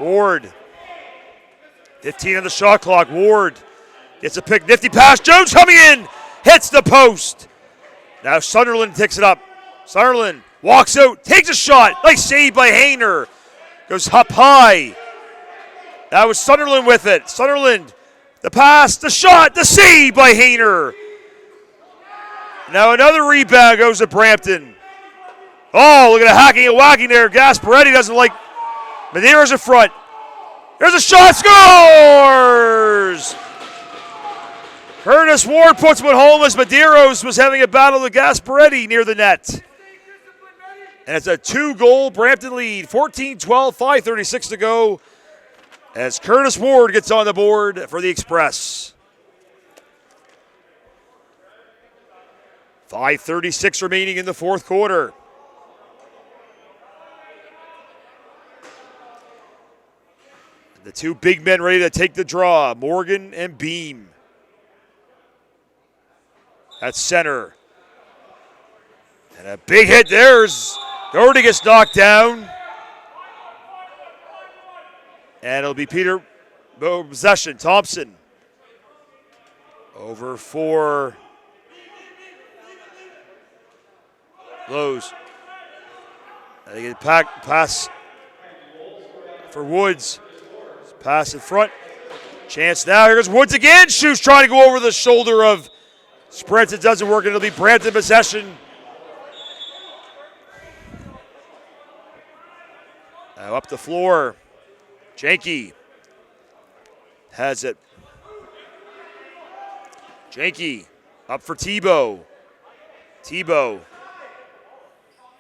Ward. 15 on the shot clock. Ward gets a pick. Nifty pass. Jones coming in. Hits the post. Now Sunderland picks it up. Sunderland Walks out, takes a shot. Nice save by Hayner. Goes up high. That was Sunderland with it. Sunderland, the pass, the shot, the save by Hayner. Now another rebound goes to Brampton. Oh, look at the hacking and whacking there. Gasparetti doesn't like Medeiros in front. There's a shot, scores! Curtis Ward puts one home as Medeiros was having a battle with Gasparetti near the net. And it's a 2-goal Brampton lead, 14-12, 5:36 to go, as Curtis Ward gets on the board for the Express. 5:36 remaining in the fourth quarter. The two big men ready to take the draw, Morgan and Beam. At center. And a big hit there's Doherty gets knocked down. And it'll be Peterborough possession. Thompson. Over for Lowe's. They get pass for Woods. Pass in front. Chance now. Here goes Woods again. Shoots trying to go over the shoulder of Sprint. It doesn't work. It'll be Brampton possession. Now up the floor. Janke has it. Janke up for Tebow. Tebow.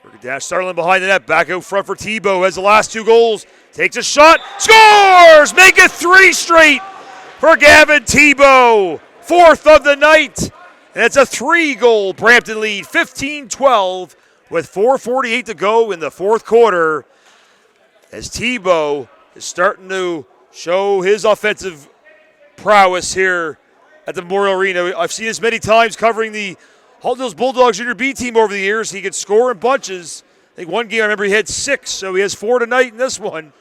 Working down. Starling behind the net. Back out front for Tebow. Has the last 2 goals. Takes a shot. Scores! Make it 3 straight for Gavin Tebow. 4th of the night. And it's a 3-goal Brampton lead. 15-12 with 4:48 to go in the fourth quarter. As Tebow is starting to show his offensive prowess here at the Memorial Arena. I've seen this many times covering the Haltdale's Bulldogs Junior B team over the years. He can score in bunches. I think one game I remember he had 6, so he has 4 tonight in this one.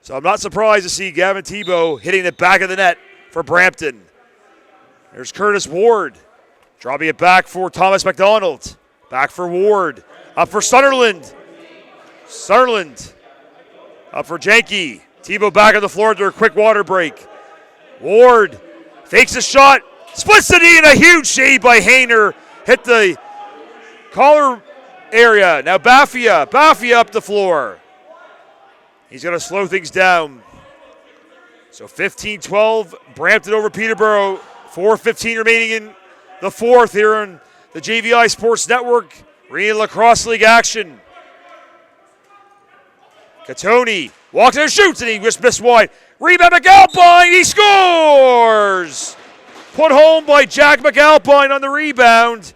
So I'm not surprised to see Gavin Tebow hitting the back of the net for Brampton. There's Curtis Ward dropping it back for Thomas McDonald. Back for Ward. Up for Sunderland. Sunderland. Up for Janke. Tebow back on the floor after a quick water break. Ward fakes a shot. Splits the knee and a huge save by Hayner. Hit the collar area. Now Baffia. Baffia up the floor. He's going to slow things down. So 15-12. Brampton over Peterborough. 4:15 remaining in the fourth here on the JVI Sports Network. Arenalacrosseleague action. Catoni walks in and shoots, and he just missed wide. Rebound McAlpine, he scores! Put home by Jack McAlpine on the rebound.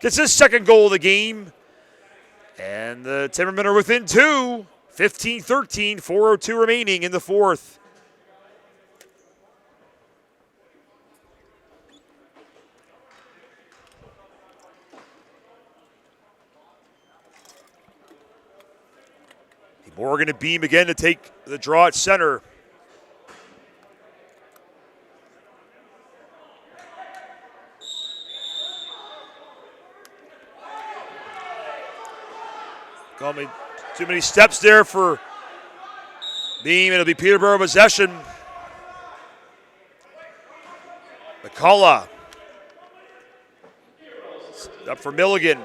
Gets his second goal of the game. And the Timbermen are within 2. 15-13, 4:02 remaining in the fourth. Morgan and Beam again to take the draw at center. Too many steps there for Beam. It'll be Peterborough possession. McCullough. Up for Milligan.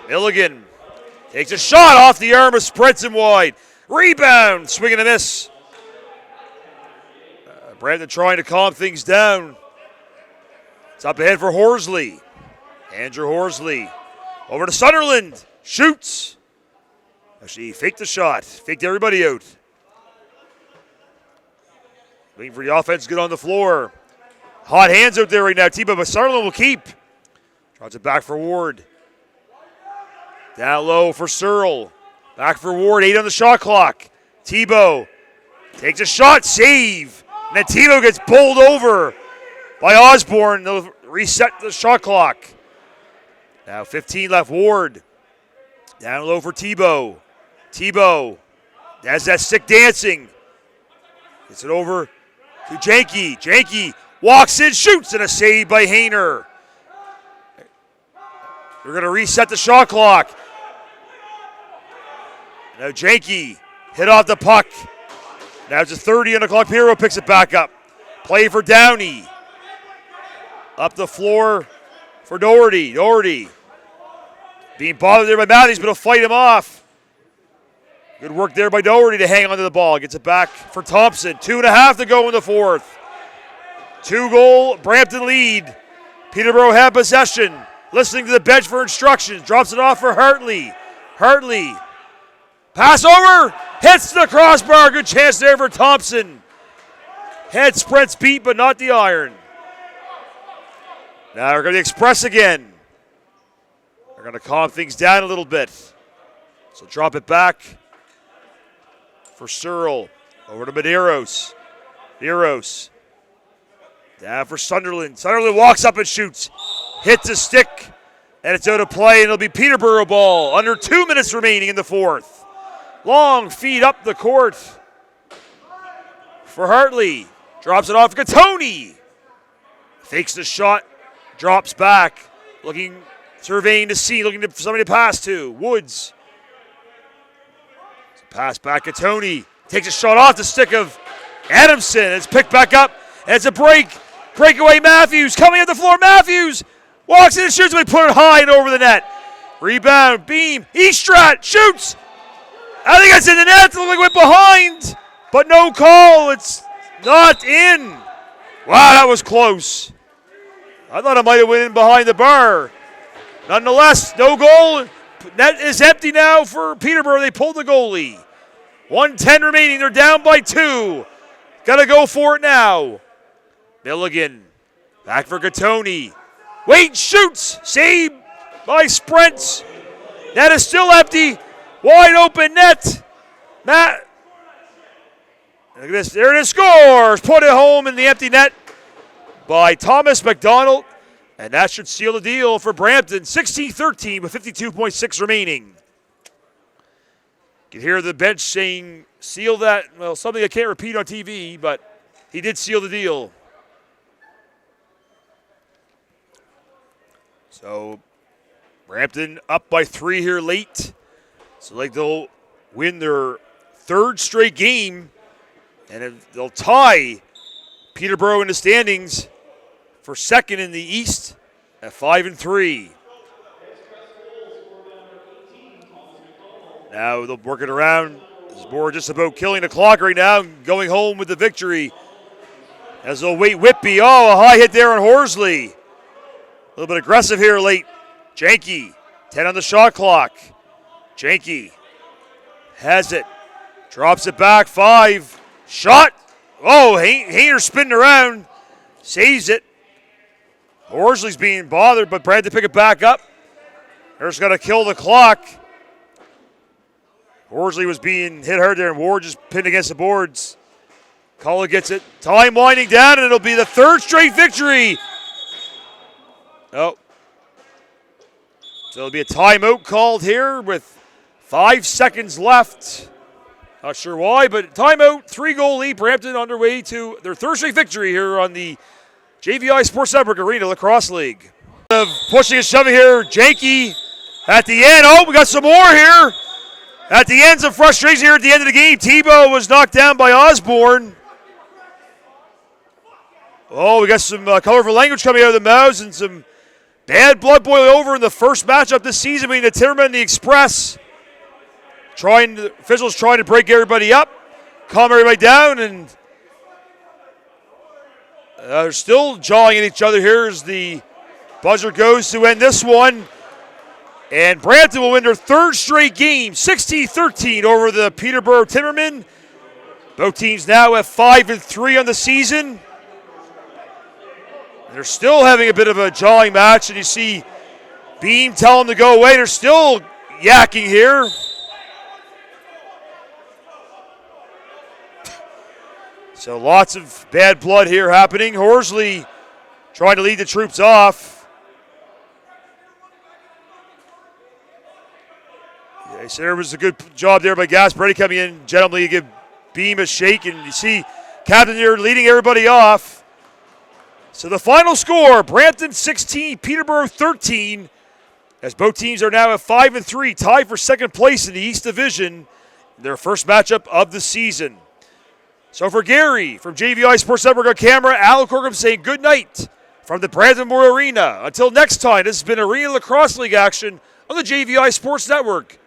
Milligan takes a shot off the arm of Spritz and wide. Rebound, swing and a miss. Brandon trying to calm things down. It's up ahead for Horsley. Andrew Horsley. Over to Sunderland. Shoots. Actually, he faked the shot. Faked everybody out. Waiting for the offense to get on the floor. Hot hands out there right now. Tebow, but Sunderland will keep. Draws it back for Ward. Down low for Searle. Back for Ward, 8 on the shot clock. Tebow takes a shot, save. And then Tebow gets bowled over by Osborne. They'll reset the shot clock. Now 15 left, Ward. Down low for Tebow. Tebow has that stick dancing. Gets it over to Janke. Janke walks in, shoots, and a save by Hayner. They're going to reset the shot clock. Now Janke hit off the puck. Now it's a 30 on the clock. Peterborough picks it back up. Play for Downey. Up the floor for Doherty. Doherty being bothered there by Matthews, but he'll fight him off. Good work there by Doherty to hang onto the ball. Gets it back for Thompson. 2.5 to go in the fourth. 2-goal Brampton lead. Peterborough have possession. Listening to the bench for instructions. Drops it off for Hartley. Hartley. Pass over. Hits the crossbar. Good chance there for Thompson. Head sprints beat, but not the iron. Now we're going to Express again. They're going to calm things down a little bit. So drop it back for Searle. Over to Medeiros. Medeiros. Down for Sunderland. Sunderland walks up and shoots. Hits a stick. And it's out of play, and it'll be Peterborough ball. Under 2 minutes remaining in the fourth. Long feed up the court for Hartley. Drops it off to Gatoni. Fakes the shot. Drops back. Looking, surveying the scene, looking for somebody to pass to. Woods. Pass back to Tony. Takes a shot off the stick of Adamson. It's picked back up. And it's a break. Breakaway Matthews. Coming at the floor. Matthews walks in and shoots, but he put it high and over the net. Rebound. Beam. Eastrat shoots. I think it's in the net. It looked like it went behind. But no call. It's not in. Wow, that was close. I thought it might have went in behind the bar. Nonetheless, no goal. Net is empty now for Peterborough. They pulled the goalie. 1:10 remaining. They're down by 2. Got to go for it now. Milligan. Back for Gatoni. Wade shoots. Save by Sprents. Net is still empty. Wide open net. Matt. Look at this. There it is. Scores. Put it home in the empty net by Thomas McDonald. And that should seal the deal for Brampton. 16-13 with 52.6 remaining. You can hear the bench saying, seal that. Well, something I can't repeat on TV, but he did seal the deal. So Brampton up by 3 here late. So like they'll win their 3rd straight game. And they'll tie Peterborough in the standings for 2nd in the East at 5-3. Now they'll work it around. This board just about killing the clock right now, going home with the victory. As they'll wait Whitby. Oh, a high hit there on Horsley. A little bit aggressive here late. Janke, 10 on the shot clock. Janke has it. Drops it back, 5. Shot. Oh, Hayner spinning around. Saves it. Horsley's being bothered, but Brad to pick it back up. They're just going to kill the clock. Horsley was being hit hard there, and Ward just pinned against the boards. Cullen gets it. Time winding down, and it'll be the 3rd straight victory. Oh. So it'll be a timeout called here with 5 seconds left. Not sure why, but timeout. 3-goal lead. Brampton underway to their 3rd straight victory here on the JVI Sports Network Arena Lacrosse League. Pushing and shoving here, Janke at the end. Oh, we got some more here. At the end, some frustration here at the end of the game. Tebow was knocked down by Osborne. Oh, we got some colorful language coming out of the mouths and some bad blood boiling over in the first matchup this season between the Timbermen and the Express. The officials trying to break everybody up, calm everybody down, and they're still jawing at each other here as the buzzer goes to end this one. And Brampton will win their 3rd straight game, 16-13 over the Peterborough Timbermen. Both teams now at 5-3 on the season. They're still having a bit of a jawing match, and you see Beam tell them to go away. They're still yakking here. So lots of bad blood here happening. Horsley trying to lead the troops off. Yeah, so there was a good job there by Gasparetti coming in. Gentlemen, you give Beam a shake, and you see Captain here leading everybody off. So the final score, Brampton 16, Peterborough 13, as both teams are now at 5-3, tied for 2nd place in the East Division. their first matchup of the season. So for Gary, from JVI Sports Network on camera, Alan Corcoran saying good night from the Brampton Memorial Arena. Until next time, this has been Arenalacrosseleague action on the JVI Sports Network.